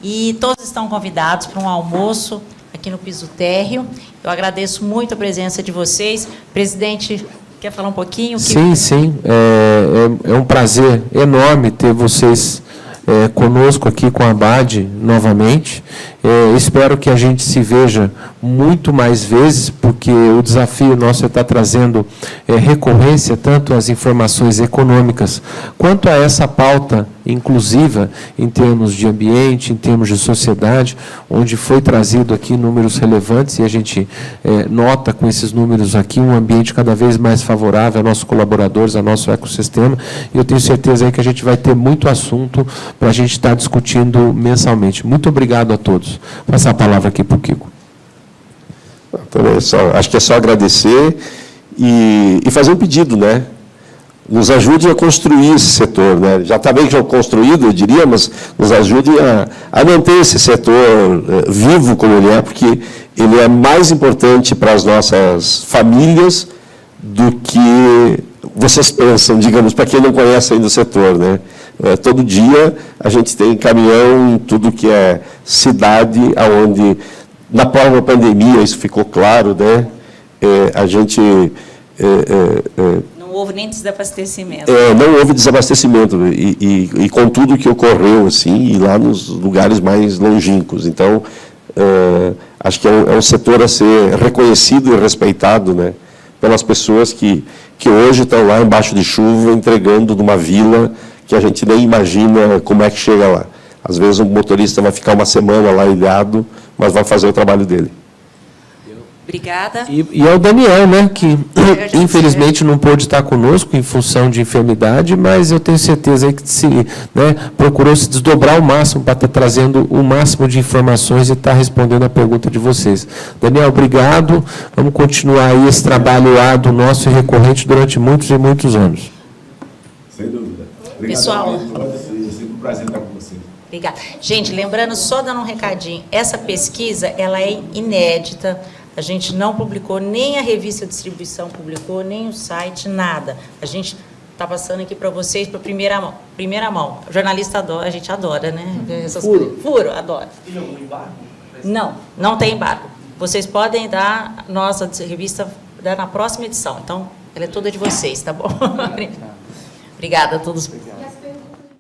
E todos estão convidados para um almoço aqui no piso térreo. Eu agradeço muito a presença de vocês. Presidente, quer falar um pouquinho? Sim. É um prazer enorme ter vocês conosco aqui com a ABAD novamente. Espero que a gente se veja muito mais vezes, porque o desafio nosso é estar trazendo recorrência tanto às informações econômicas quanto a essa pauta inclusiva em termos de ambiente, em termos de sociedade, onde foi trazido aqui números relevantes e a gente nota com esses números aqui um ambiente cada vez mais favorável aos nossos colaboradores, ao nosso ecossistema, e eu tenho certeza aí que a gente vai ter muito assunto para a gente estar discutindo mensalmente. Muito obrigado a todos. Vou passar a palavra aqui para o Kiko. Acho que é só agradecer e fazer um pedido, né? Nos ajude a construir esse setor, né? Já está bem construído, eu diria, mas nos ajude a manter esse setor vivo como ele é, porque ele é mais importante para as nossas famílias do que vocês pensam, digamos, para quem não conhece ainda o setor, né? Todo dia a gente tem caminhão em tudo que é cidade, aonde na própria pandemia isso ficou claro, né? A gente não houve nem desabastecimento. Não houve desabastecimento e com tudo que ocorreu assim e lá nos lugares mais longínquos. Então acho que é um setor a ser reconhecido e respeitado, né? Pelas pessoas que hoje estão lá embaixo de chuva entregando numa vila que a gente nem imagina como é que chega lá. Às vezes um motorista vai ficar uma semana lá ilhado, mas vai fazer o trabalho dele. Obrigada. E ao Daniel, né, que infelizmente não pôde estar conosco em função de enfermidade, mas eu tenho certeza que procurou se desdobrar ao máximo para estar trazendo o máximo de informações e estar respondendo a pergunta de vocês. Daniel, obrigado. Vamos continuar aí esse trabalho árduo nosso e recorrente durante muitos e muitos anos. Sem dúvida. Obrigado, pessoal. É sempre um prazer estar com vocês. Obrigada. Gente, lembrando, só dando um recadinho, essa pesquisa, ela é inédita. A gente não publicou, nem a revista de distribuição publicou, nem o site, nada. A gente está passando aqui para vocês para primeira mão. Primeira mão. O jornalista adora, a gente adora, né? Furo, adora. Tem algum embargo? Não tem embargo. Vocês podem dar a nossa revista na próxima edição. Então, ela é toda de vocês, tá bom? Obrigada a todos.